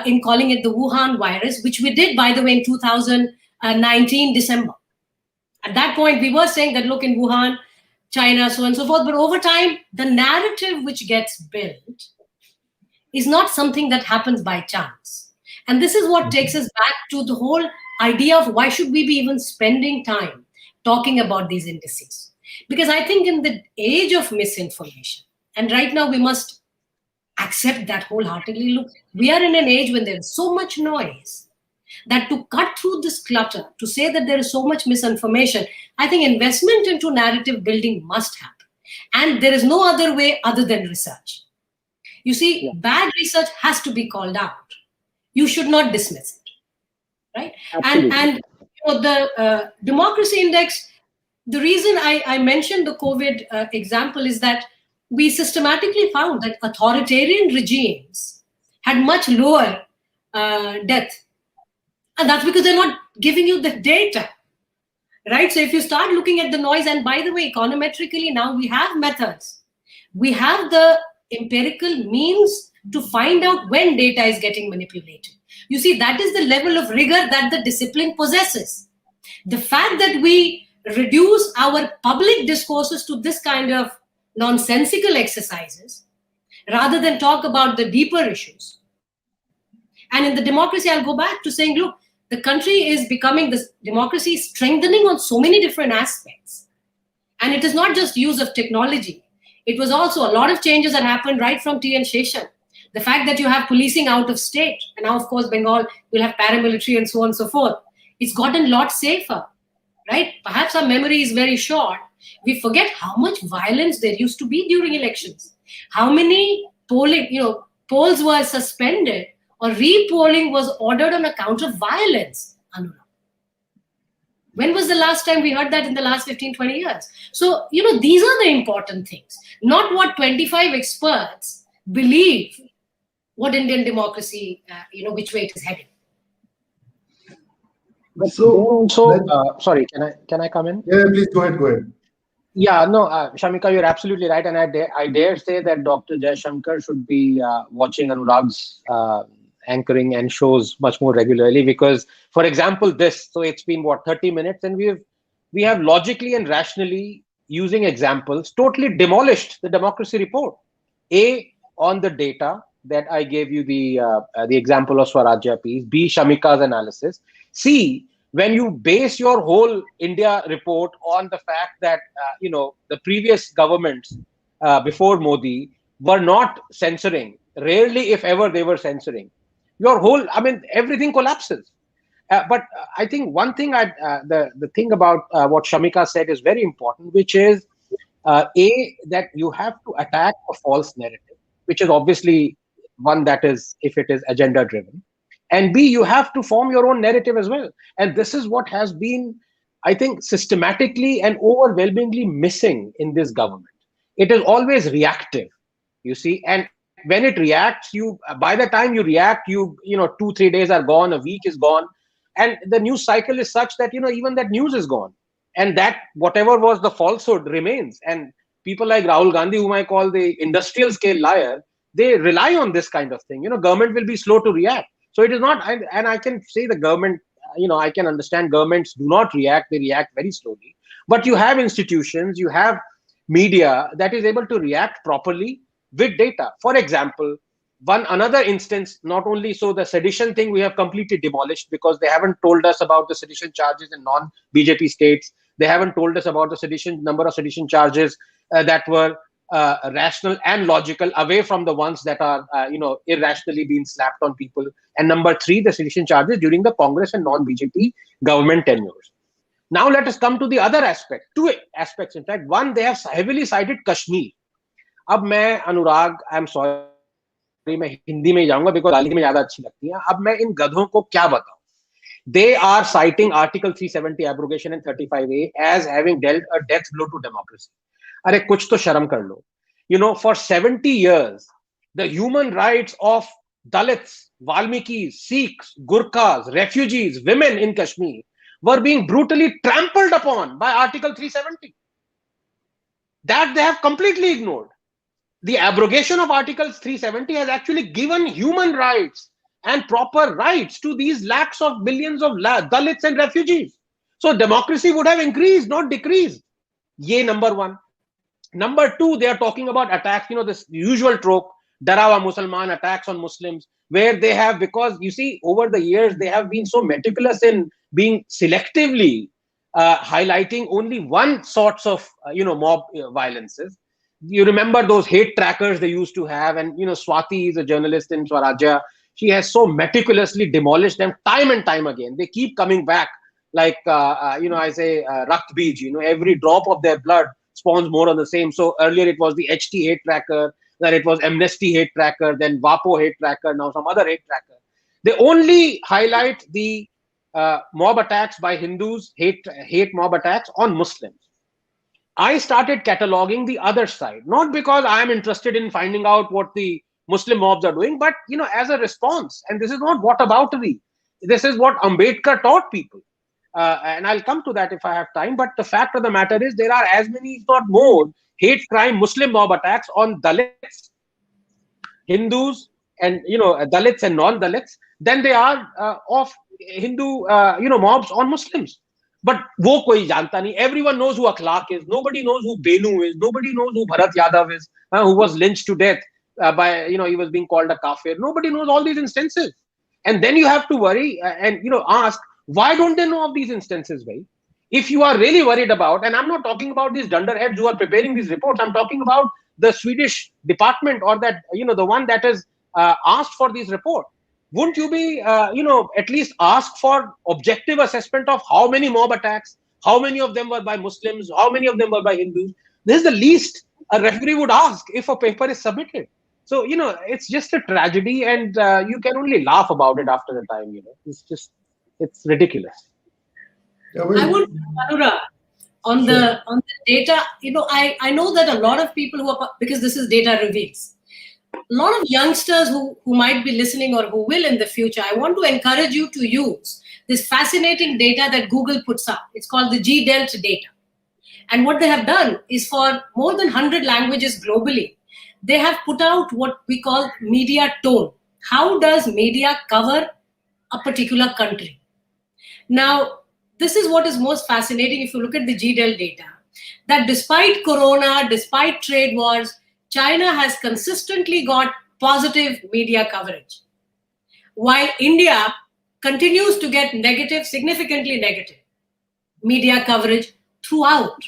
in calling it the Wuhan virus, which we did, by the way, in 2019, December. At that point, we were saying that, look, in Wuhan, China, so on and so forth. But over time, the narrative which gets built is not something that happens by chance. And this is what takes us back to the whole idea of why should we be even spending time talking about these indices? Because I think in the age of misinformation, and right now we must accept that wholeheartedly, look, we are in an age when there is so much noise that to cut through this clutter, to say that there is so much misinformation, I think investment into narrative building must happen. And there is no other way other than research. You see, bad research has to be called out. You should not dismiss it, right? Absolutely. And the democracy index, the reason I mentioned the COVID example is that we systematically found that authoritarian regimes had much lower death. And that's because they're not giving you the data. right? So if you start looking at the noise, and by the way, econometrically now we have methods. We have the empirical means to find out when data is getting manipulated. You see, that is the level of rigor that the discipline possesses. The fact that we reduce our public discourses to this kind of nonsensical exercises rather than talk about the deeper issues. And in the democracy, I'll go back to saying, look, the country is becoming, this democracy is strengthening on so many different aspects. And it is not just use of technology. It was also a lot of changes that happened right from T.N. Sheshan. The fact that you have policing out of state, and now, of course, Bengal will have paramilitary and so on and so forth. It's gotten a lot safer, right? Perhaps our memory is very short. We forget how much violence there used to be during elections. How many polls were suspended or re-polling was ordered on account of violence, Anurag. When was the last time we heard that in the last 15, 20 years? So, these are the important things, not what 25 experts believe what Indian democracy, which way it is heading. So, sorry, can I come in? Yeah, please go ahead. Yeah, no, Shamika, you're absolutely right, and I dare say that Dr. Jaishankar should be watching Anurag's anchoring and shows much more regularly, because, for example, so it's been 30 minutes, and we have logically and rationally, using examples, totally demolished the democracy report. A, on the data that I gave you, the example of Swarajya piece. B, Shamika's analysis. C, when you base your whole India report on the fact that the previous governments before Modi were not censoring, rarely if ever they were censoring, everything collapses. But I think one thing, the thing about what Shamika said is very important, which is A, that you have to attack a false narrative, which is obviously one that is, if it is agenda driven. And B, you have to form your own narrative as well. And this is what has been, I think, systematically and overwhelmingly missing in this government. It is always reactive, you see. And when it reacts, by the time you react, 2-3 days are gone, a week is gone. And the news cycle is such that, even that news is gone. And that whatever was the falsehood remains. And people like Rahul Gandhi, whom I call the industrial scale liar, they rely on this kind of thing. Government will be slow to react. So it is not, and I can say the government, I can understand governments do not react, they react very slowly. But you have institutions, you have media that is able to react properly with data. For example, another instance, not only so the sedition thing we have completely demolished, because they haven't told us about the sedition charges in non-BJP states. They haven't told us about the number of sedition charges that were rational and logical, away from the ones that are irrationally being slapped on people. And number 3, the sedition charges during the Congress and non-BJP government tenures. Now let us come to the other aspect. 2 aspects, in fact. One, they have heavily cited Kashmir. Ab main, Anurag, I'm sorry, मैं हिंदी में जाऊंगा because गाली में ज्यादा अच्छी लगती है. अब मैं इन गधों को क्या बताऊं? They are citing Article 370 abrogation and 35A as having dealt a death blow to democracy. अरे कुछ तो शर्म कर लो. For 70 years, the human rights of Dalits, Valmikis, Sikhs, Gurkhas, refugees, women in Kashmir were being brutally trampled upon by Article 370. That they have completely ignored. The abrogation of Article 370 has actually given human rights and proper rights to these lakhs of millions of Dalits and refugees. So democracy would have increased, not decreased. Ye number 1. Number 2, they are talking about attacks, this usual trope, Darawa Musalman, attacks on Muslims, where they have, because you see, over the years, they have been so meticulous in being selectively highlighting only one sorts of, mob violences. You remember those hate trackers they used to have, and, Swati is a journalist in Swarajya. She has so meticulously demolished them time and time again. They keep coming back like, I say, Rakt Bij, every drop of their blood spawns more on the same. So earlier it was the HT hate tracker, then it was Amnesty hate tracker, then WAPO hate tracker, now some other hate tracker. They only highlight the mob attacks by Hindus, hate mob attacks on Muslims. I started cataloging the other side, not because I am interested in finding out what the Muslim mobs are doing, but as a response. And this is not whataboutery. This is what Ambedkar taught people. and I'll come to that if I have time. But the fact of the matter is, there are as many, if not more, hate crime Muslim mob attacks on Dalits, Hindus, and Dalits and non-Dalits than they are of Hindu mobs on Muslims. But wo koi janta nahi. Everyone knows who Akhlaq is. Nobody knows who Benu is. Nobody knows who Bharat Yadav is, who was lynched to death by he was being called a kafir. Nobody knows all these instances. And then you have to worry and ask, why don't they know of these instances, right? If you are really worried about, and I'm not talking about these dunderheads who are preparing these reports, I'm talking about the Swedish department, or that the one that is asked for these reports. Wouldn't you be at least ask for objective assessment of how many mob attacks, how many of them were by Muslims, how many of them were by Hindus? This is the least a referee would ask if a paper is submitted. So it's just a tragedy, and you can only laugh about it after a time. It's ridiculous. Yeah, I would, Anurag, on Sure. the data. I know that a lot of people who are, because this is data reveals, a lot of youngsters who might be listening or who will in the future, I want to encourage you to use this fascinating data that Google puts up. It's called the G-Delt data. And what they have done is, for more than 100 languages globally, they have put out what we call media tone. How does media cover a particular country? Now, this is what is most fascinating if you look at the G-Delt data, that despite Corona, despite trade wars, China has consistently got positive media coverage, while India continues to get negative, significantly negative media coverage throughout.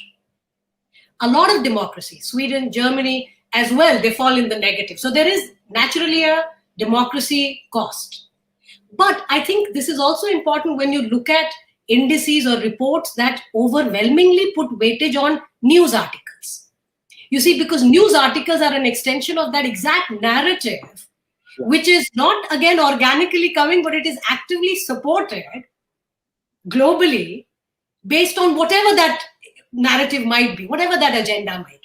A lot of democracies, Sweden, Germany as well, they fall in the negative. So there is naturally a democracy cost. But I think this is also important when you look at indices or reports that overwhelmingly put weightage on news articles. You see, because news articles are an extension of that exact narrative, which is not, again, organically coming, but it is actively supported globally based on whatever that narrative might be, whatever that agenda might be.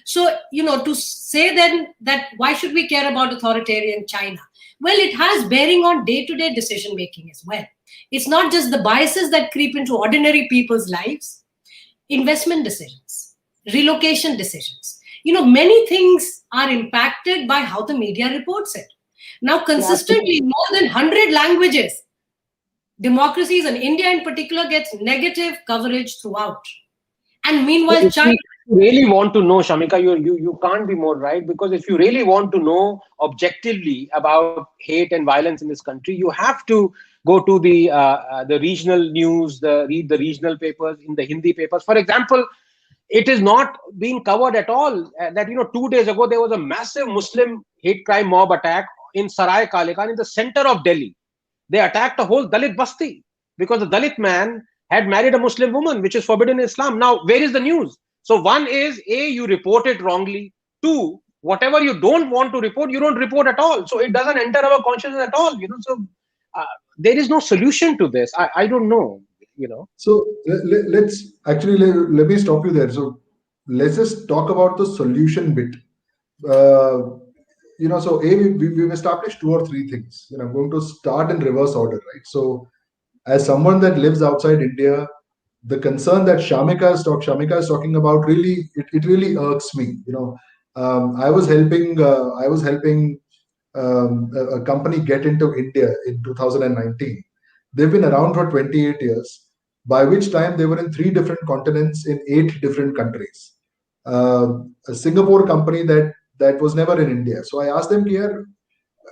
So, to say then that why should we care about authoritarian China? Well, it has bearing on day-to-day decision making as well. It's not just the biases that creep into ordinary people's lives, investment decisions, relocation decisions. Many things are impacted by how the media reports it. Now, consistently, more than 100 languages, democracies, and India in particular, gets negative coverage throughout. And meanwhile, China... Really want to know, Shamika, you can't be more right, because if you really want to know objectively about hate and violence in this country, you have to go to the regional news, read the regional papers, in the Hindi papers. For example, it is not being covered at all that 2 days ago there was a massive Muslim hate crime mob attack in Sarai Kale Khan, in the center of Delhi. They attacked a whole Dalit basti because the Dalit man had married a Muslim woman, which is forbidden in Islam. Now, where is the news? So one is, A, you report it wrongly. Two, whatever you don't want to report, you don't report at all. So it doesn't enter our consciousness at all. So there is no solution to this. I don't know. So let's actually let me stop you there. So let's just talk about the solution bit. So we've established 2 or 3 things. I'm going to start in reverse order, right? So as someone that lives outside India, the concern that Shamika is talking about really, it really irks me. I was helping a company get into India in 2019. They've been around for 28 years, by which time they were in 3 different continents in 8 different countries. A Singapore company that was never in India. So I asked them here,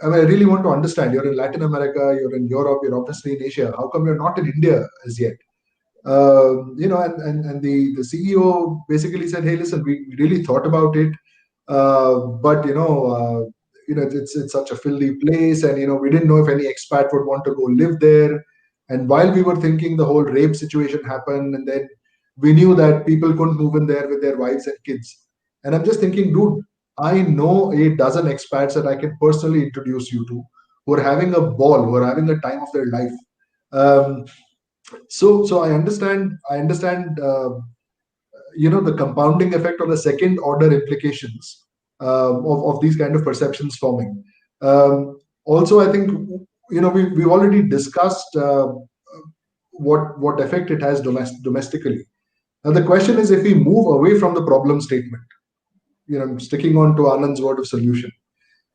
I really want to understand. You're in Latin America, you're in Europe, you're obviously in Asia. How come you're not in India as yet? And the CEO basically said, "Hey, listen, we really thought about it, but it's such a filthy place, and we didn't know if any expat would want to go live there. And while we were thinking, the whole rape situation happened, and then we knew that people couldn't move in there with their wives and kids." And I'm just thinking, dude, I know a dozen expats that I can personally introduce you to, who are having a ball, who are having a time of their life. So I understand the compounding effect or the second order implications of these kind of perceptions forming. Also, I think we've already discussed what effect it has domestically. Now the question is, if we move away from the problem statement, sticking on to Anand's word of solution,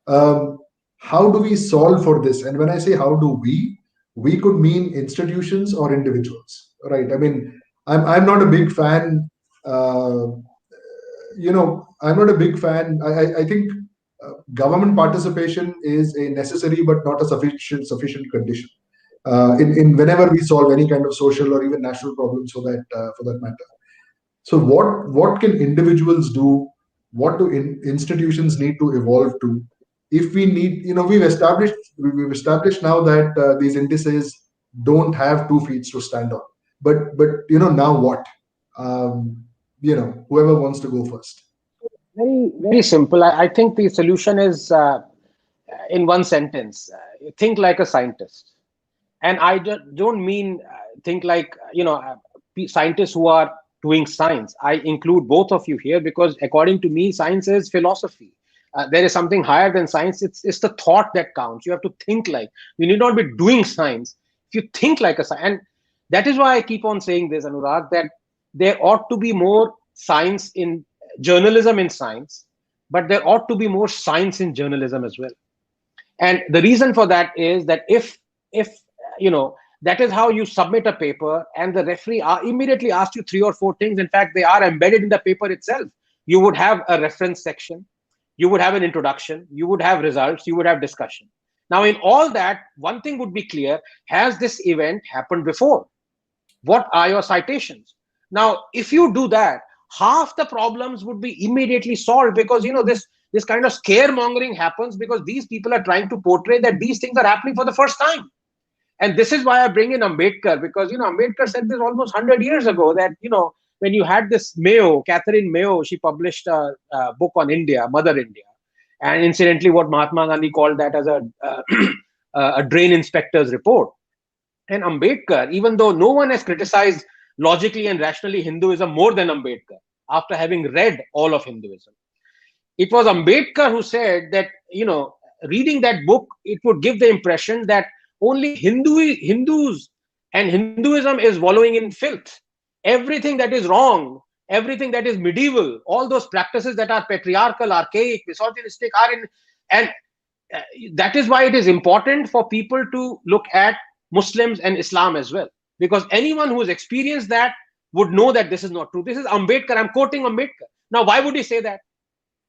um, how do we solve for this? And when I say how do we could mean institutions or individuals, right? I mean, I'm not a big fan. Uh, I'm not a big fan. I think government participation is a necessary but not a sufficient condition in whenever we solve any kind of social or even national problems for that matter. So what can individuals do? What do institutions need to evolve to? If we need, we've established now that these indices don't have 2 feet to stand on. But now what? Whoever wants to go first. Very, very simple. I think the solution is in one sentence. Think like a scientist. And I don't mean think like, scientists who are doing science. I include both of you here because according to me, science is philosophy. There is something higher than science. It's the thought that counts. You have to think like, you need not be doing science. If you think like a science, and that is why I keep on saying this, Anurag, that there ought to be more science in journalism in science, but there ought to be more science in journalism as well. And the reason for that is that if that is how you submit a paper and the referee immediately asks you 3 or 4 things. In fact, they are embedded in the paper itself. You would have a reference section, you would have an introduction, you would have results, you would have discussion. Now in all that, one thing would be clear: has this event happened before? What are your citations? Now if you do that, half the problems would be immediately solved, because this kind of scaremongering happens because these people are trying to portray that these things are happening for the first time. And this is why I bring in Ambedkar, because Ambedkar said this almost 100 years ago, that when you had this Mayo, Catherine Mayo, she published a book on India, Mother India, and incidentally what Mahatma Gandhi called that as a drain inspector's report. And Ambedkar, even though no one has criticized logically and rationally Hinduism more than Ambedkar, after having read all of Hinduism, it was Ambedkar who said that, reading that book, it would give the impression that only Hindus and Hinduism is wallowing in filth. Everything that is wrong, everything that is medieval, all those practices that are patriarchal, archaic, misogynistic are in. And that is why it is important for people to look at Muslims and Islam as well, because anyone who has experienced that would know that this is not true. This is Ambedkar. I'm quoting Ambedkar. Now, why would he say that?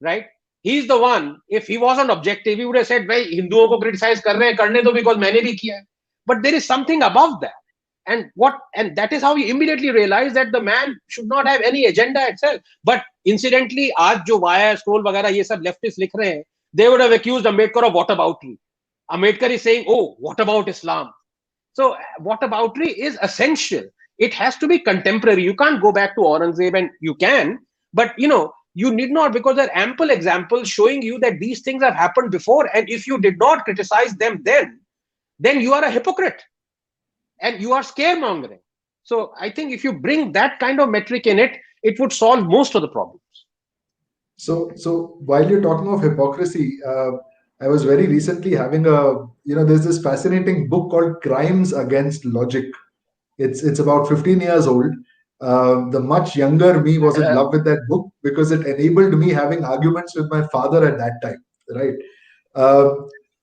Right? He's the one. If he wasn't objective, he would have said, "Bhai, Hinduओं को criticize कर रहे हैं, करने दो, because मैंने भी किया है." But there is something above that. And that is how you immediately realize that the man should not have any agenda itself. But incidentally, आज जो wire, scroll वगैरह ये सब leftists लिख रहे हैं, they would have accused Ambedkar of whataboutery. Ambedkar is saying, "Oh, what about Islam?" So whataboutery is essential. It has to be contemporary. You can't go back to Aurangzeb, and you can, but you need not, because there are ample examples showing you that these things have happened before. And if you did not criticize them then you are a hypocrite and you are scaremongering. So I think if you bring that kind of metric in it, it would solve most of the problems. So while you're talking of hypocrisy, I was very recently having there's this fascinating book called Crimes Against Logic. It's about 15 years old. The much younger me was in love with that book because it enabled me having arguments with my father at that time, right?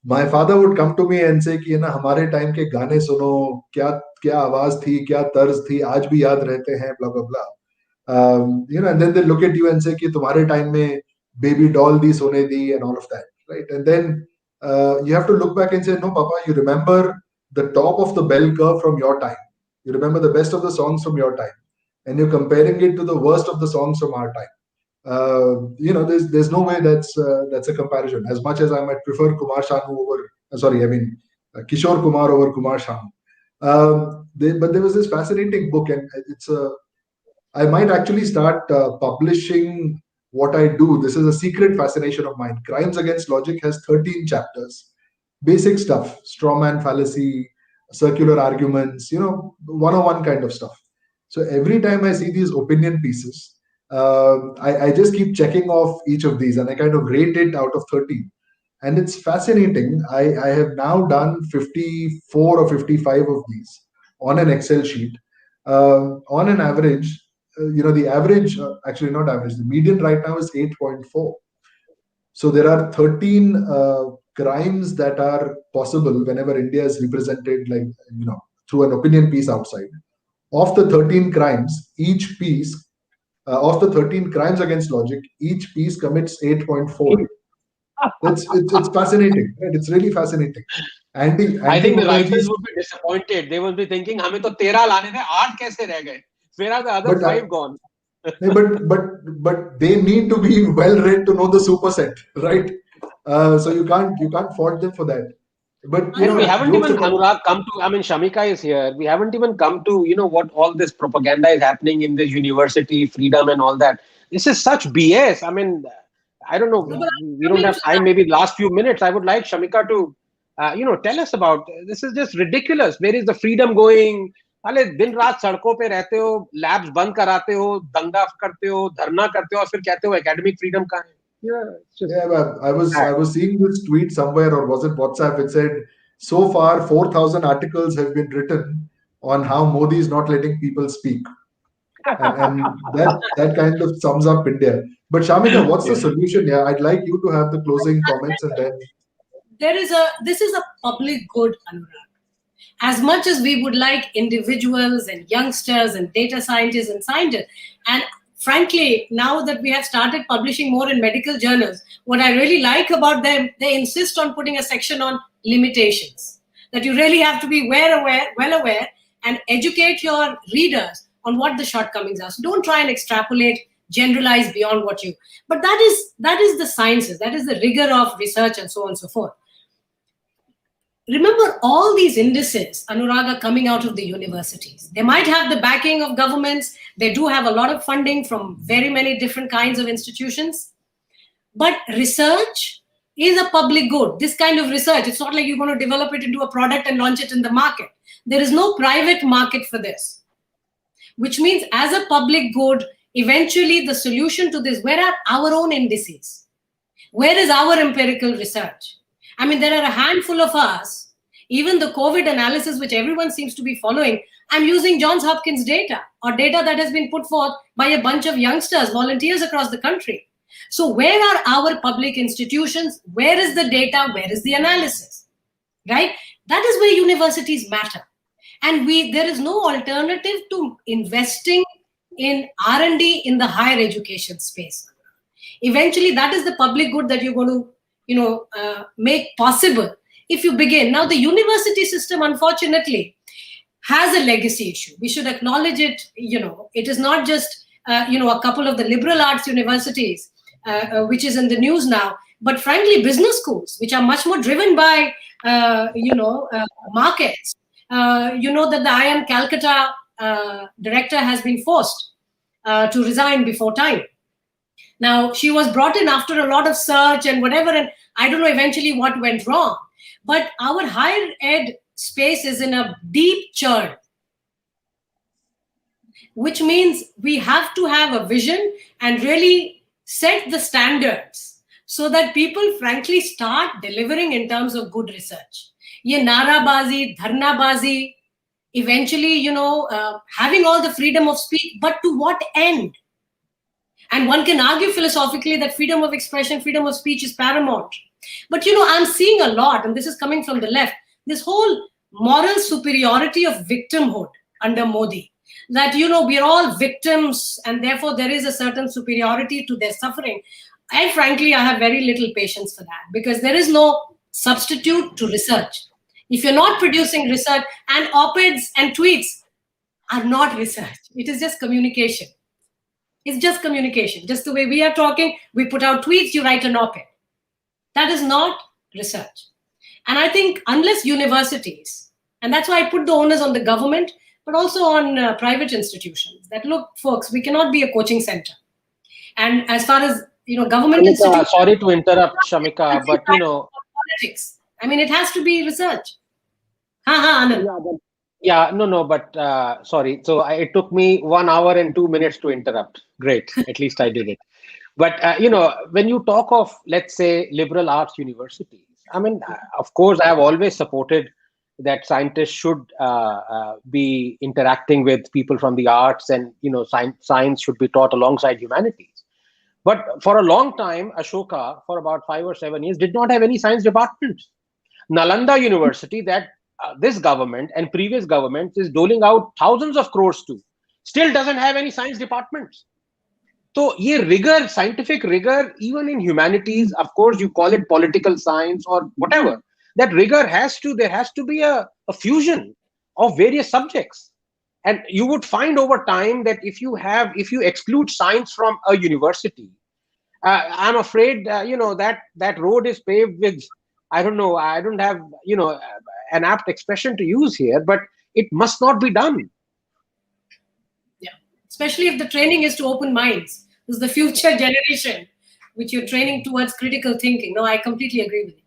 My father would come to me and say कि ना हमारे time के गाने सुनो, क्या क्या आवाज थी, क्या तर्ज थी, आज भी याद रहते हैं, blah blah blah. And then they look at you and say कि तुम्हारे टाइम में baby doll दी, सोने दी, and all of that, right? And then you have to look back and say, no, Papa, you remember the top of the bell curve from your time. You remember the best of the songs from your time, and you're comparing it to the worst of the songs from our time. There's no way that's a comparison. As much as I might prefer Kumar Sanu over, Kishore Kumar over Kumar Sanu. But there was this fascinating book, and I might actually start publishing what I do. This is a secret fascination of mine. Crimes Against Logic has 13 chapters. Basic stuff, straw man fallacy, circular arguments, 101 kind of stuff. So every time I see these opinion pieces, I just keep checking off each of these and I kind of rate it out of 13. And it's fascinating. I have now done 54 or 55 of these. on an Excel sheet. On an average, the average, actually not average, the median right now is 8.4. So there are 13 crimes that are possible whenever India is represented, like, through an opinion piece outside. Of the 13 crimes, each piece, of the 13 crimes against logic, each piece commits 8.4. It's fascinating, right? It's really fascinating. I think the Anti-monarchies, writers would be disappointed. They will be thinking, "हमें तो 13 लाने थे, 8 कैसे रह गए? Where are the other but 5 gone?" but they need to be well read to know the superset, right? So you can't fault them for that. But And we haven't jokes even, apart, Anurag, come to, I mean, Shamika is here. We haven't even come to, what all this propaganda is happening in the university, freedom and all that. This is such BS. I mean, I don't know. No, but We I'm don't coming have to time. that. Maybe last few minutes, I would like Shamika to, tell us about, this is just ridiculous. Where is the freedom going? अरे दिन रात सड़कों पे रहते हो, labs बंद कराते हो, दंगा करते हो, धरना करते हो, और फिर कहते हो एकेडमिक फ्रीडम कहाँ है? Yeah, it's just yeah, but I was bad. I was seeing this tweet somewhere, or was it WhatsApp? It said so far 4,000 articles have been written on how Modi is not letting people speak, and that kind of sums up India. But Shamika, what's the Yeah. solution? Yeah, I'd like you to have the closing comments, and then This is a public good, Anurag. As much as we would like individuals and youngsters and data scientists and scientists, and frankly, now that we have started publishing more in medical journals, what I really like about them, they insist on putting a section on limitations. That you really have to be well aware, and educate your readers on what the shortcomings are. So don't try and extrapolate, generalize beyond what you. But that is the sciences, that is the rigor of research, and so on and so forth. Remember, all these indices, Anurag, are coming out of the universities. They might have the backing of governments. They do have a lot of funding from very many different kinds of institutions. But research is a public good. This kind of research, it's not like you're going to develop it into a product and launch it in the market. There is no private market for this, which means as a public good, eventually the solution to this, where are our own indices? Where is our empirical research? I mean, there are a handful of us, even the COVID analysis, which everyone seems to be following, I'm using Johns Hopkins data, or data that has been put forth by a bunch of youngsters, volunteers across the country. So where are our public institutions? Where is the data? Where is the analysis? Right? That is where universities matter. And there is no alternative to investing in R&D in the higher education space. Eventually, that is the public good that you're going to make possible if you begin. Now, the university system, unfortunately, has a legacy issue. We should acknowledge it. It is not just a couple of the liberal arts universities, which is in the news now, but frankly, business schools, which are much more driven by markets. That the IIM Calcutta director has been forced to resign before time. Now, she was brought in after a lot of search and whatever, and I don't know eventually what went wrong. But our higher ed space is in a deep churn, which means we have to have a vision and really set the standards so that people, frankly, start delivering in terms of good research. Ye narabazi, dharnabazi, eventually, having all the freedom of speech, but to what end? And one can argue philosophically that freedom of expression, freedom of speech is paramount. But, I'm seeing a lot, and this is coming from the left, this whole moral superiority of victimhood under Modi. That, we're all victims, and therefore there is a certain superiority to their suffering. And frankly, I have very little patience for that, because there is no substitute to research. If you're not producing research, and op-eds and tweets are not research, it is just communication. It's just communication. Just the way we are talking, we put out tweets, you write an op-ed. That is not research. And I think unless universities, and that's why I put the onus on the government, but also on private institutions, that look, folks, we cannot be a coaching center. And as far as, government institutions. Sorry to interrupt, Shamika, but politics. I mean, it has to be research. Anand. Yeah, no, but sorry. So it took me 1 hour and 2 minutes to interrupt. Great, at least I did it. But when you talk of, let's say, liberal arts universities, I mean, of course, I have always supported that scientists should be interacting with people from the arts, and science should be taught alongside humanities. But for a long time, Ashoka, for about 5 or 7 years, did not have any science departments. Nalanda University, that this government and previous governments is doling out thousands of crores to, still doesn't have any science departments. So, ye rigor, scientific rigor, even in humanities, of course, you call it political science or whatever, that rigor there has to be a fusion of various subjects. And you would find over time that if you exclude science from a university, I'm afraid, that road is paved with, I don't know, I don't have, an apt expression to use here, but it must not be done. Yeah, especially if the training is to open minds. This is the future generation, which you're training towards critical thinking. No, I completely agree with you.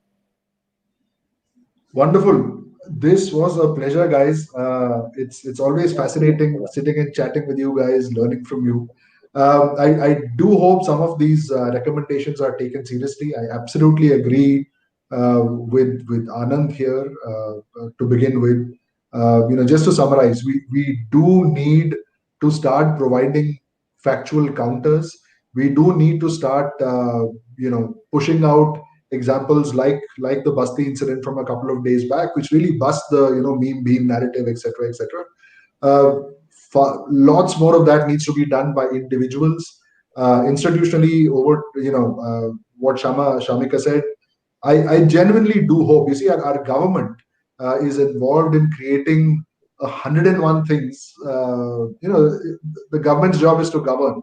Wonderful. This was a pleasure, guys. It's always fascinating sitting and chatting with you guys, learning from you. I do hope some of these recommendations are taken seriously. I absolutely agree with Anand here. To begin with, just to summarize, we do need to start providing factual counters. We do need to start, pushing out examples like the Basti incident from a couple of days back, which really bust the meme beam narrative, etc., etc. Lots more of that needs to be done by individuals, institutionally. Over what Shamika said, I genuinely do hope. You see, our government is involved in creating 101 things. The government's job is to govern.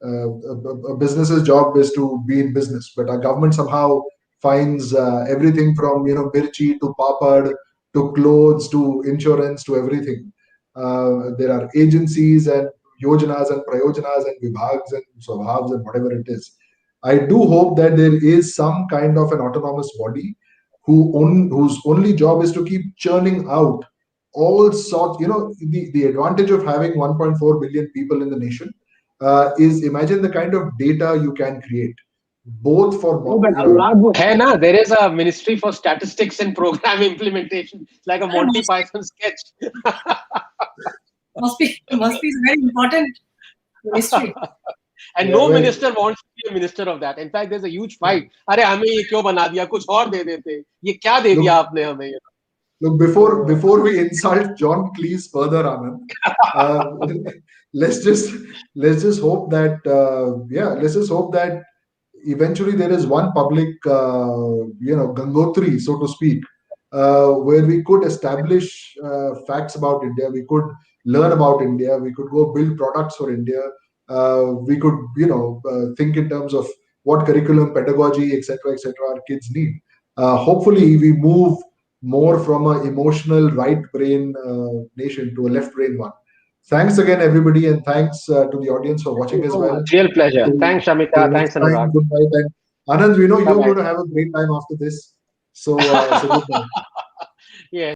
A business's job is to be in business, but our government somehow finds everything from mirchi to papad to clothes to insurance to everything. There are agencies and yojanas and prayojanas and vibhags and swabhavs and whatever it is. I do hope that there is some kind of an autonomous body whose only job is to keep churning out all sorts. The advantage of having 1.4 billion people in the nation is, imagine the kind of data you can create, both for there is a Ministry for Statistics and Program Implementation. It's like a Monty Python sketch. Must be a very important ministry. And no minister wants to be a minister of that. In fact, there's a huge fight. अरे हमें ये क्यों बना दिया? कुछ और दे देते. ये क्या दे दिया आपने हमें? Look, before we insult John Cleese further, Anand, let's just hope that eventually there is one public Gangotri, so to speak, where we could establish facts about India, we could learn about India, we could go build products for India, we could think in terms of what curriculum, pedagogy, etc., our kids need. Hopefully we move more from an emotional right brain nation to a left brain one. Thanks again, everybody, and thanks to the audience for watching as well. Real pleasure. Thanks, Shamika. Thanks, Anurag. Good night. And Anand, we know you're going to have a great time after this. So good night. Yes.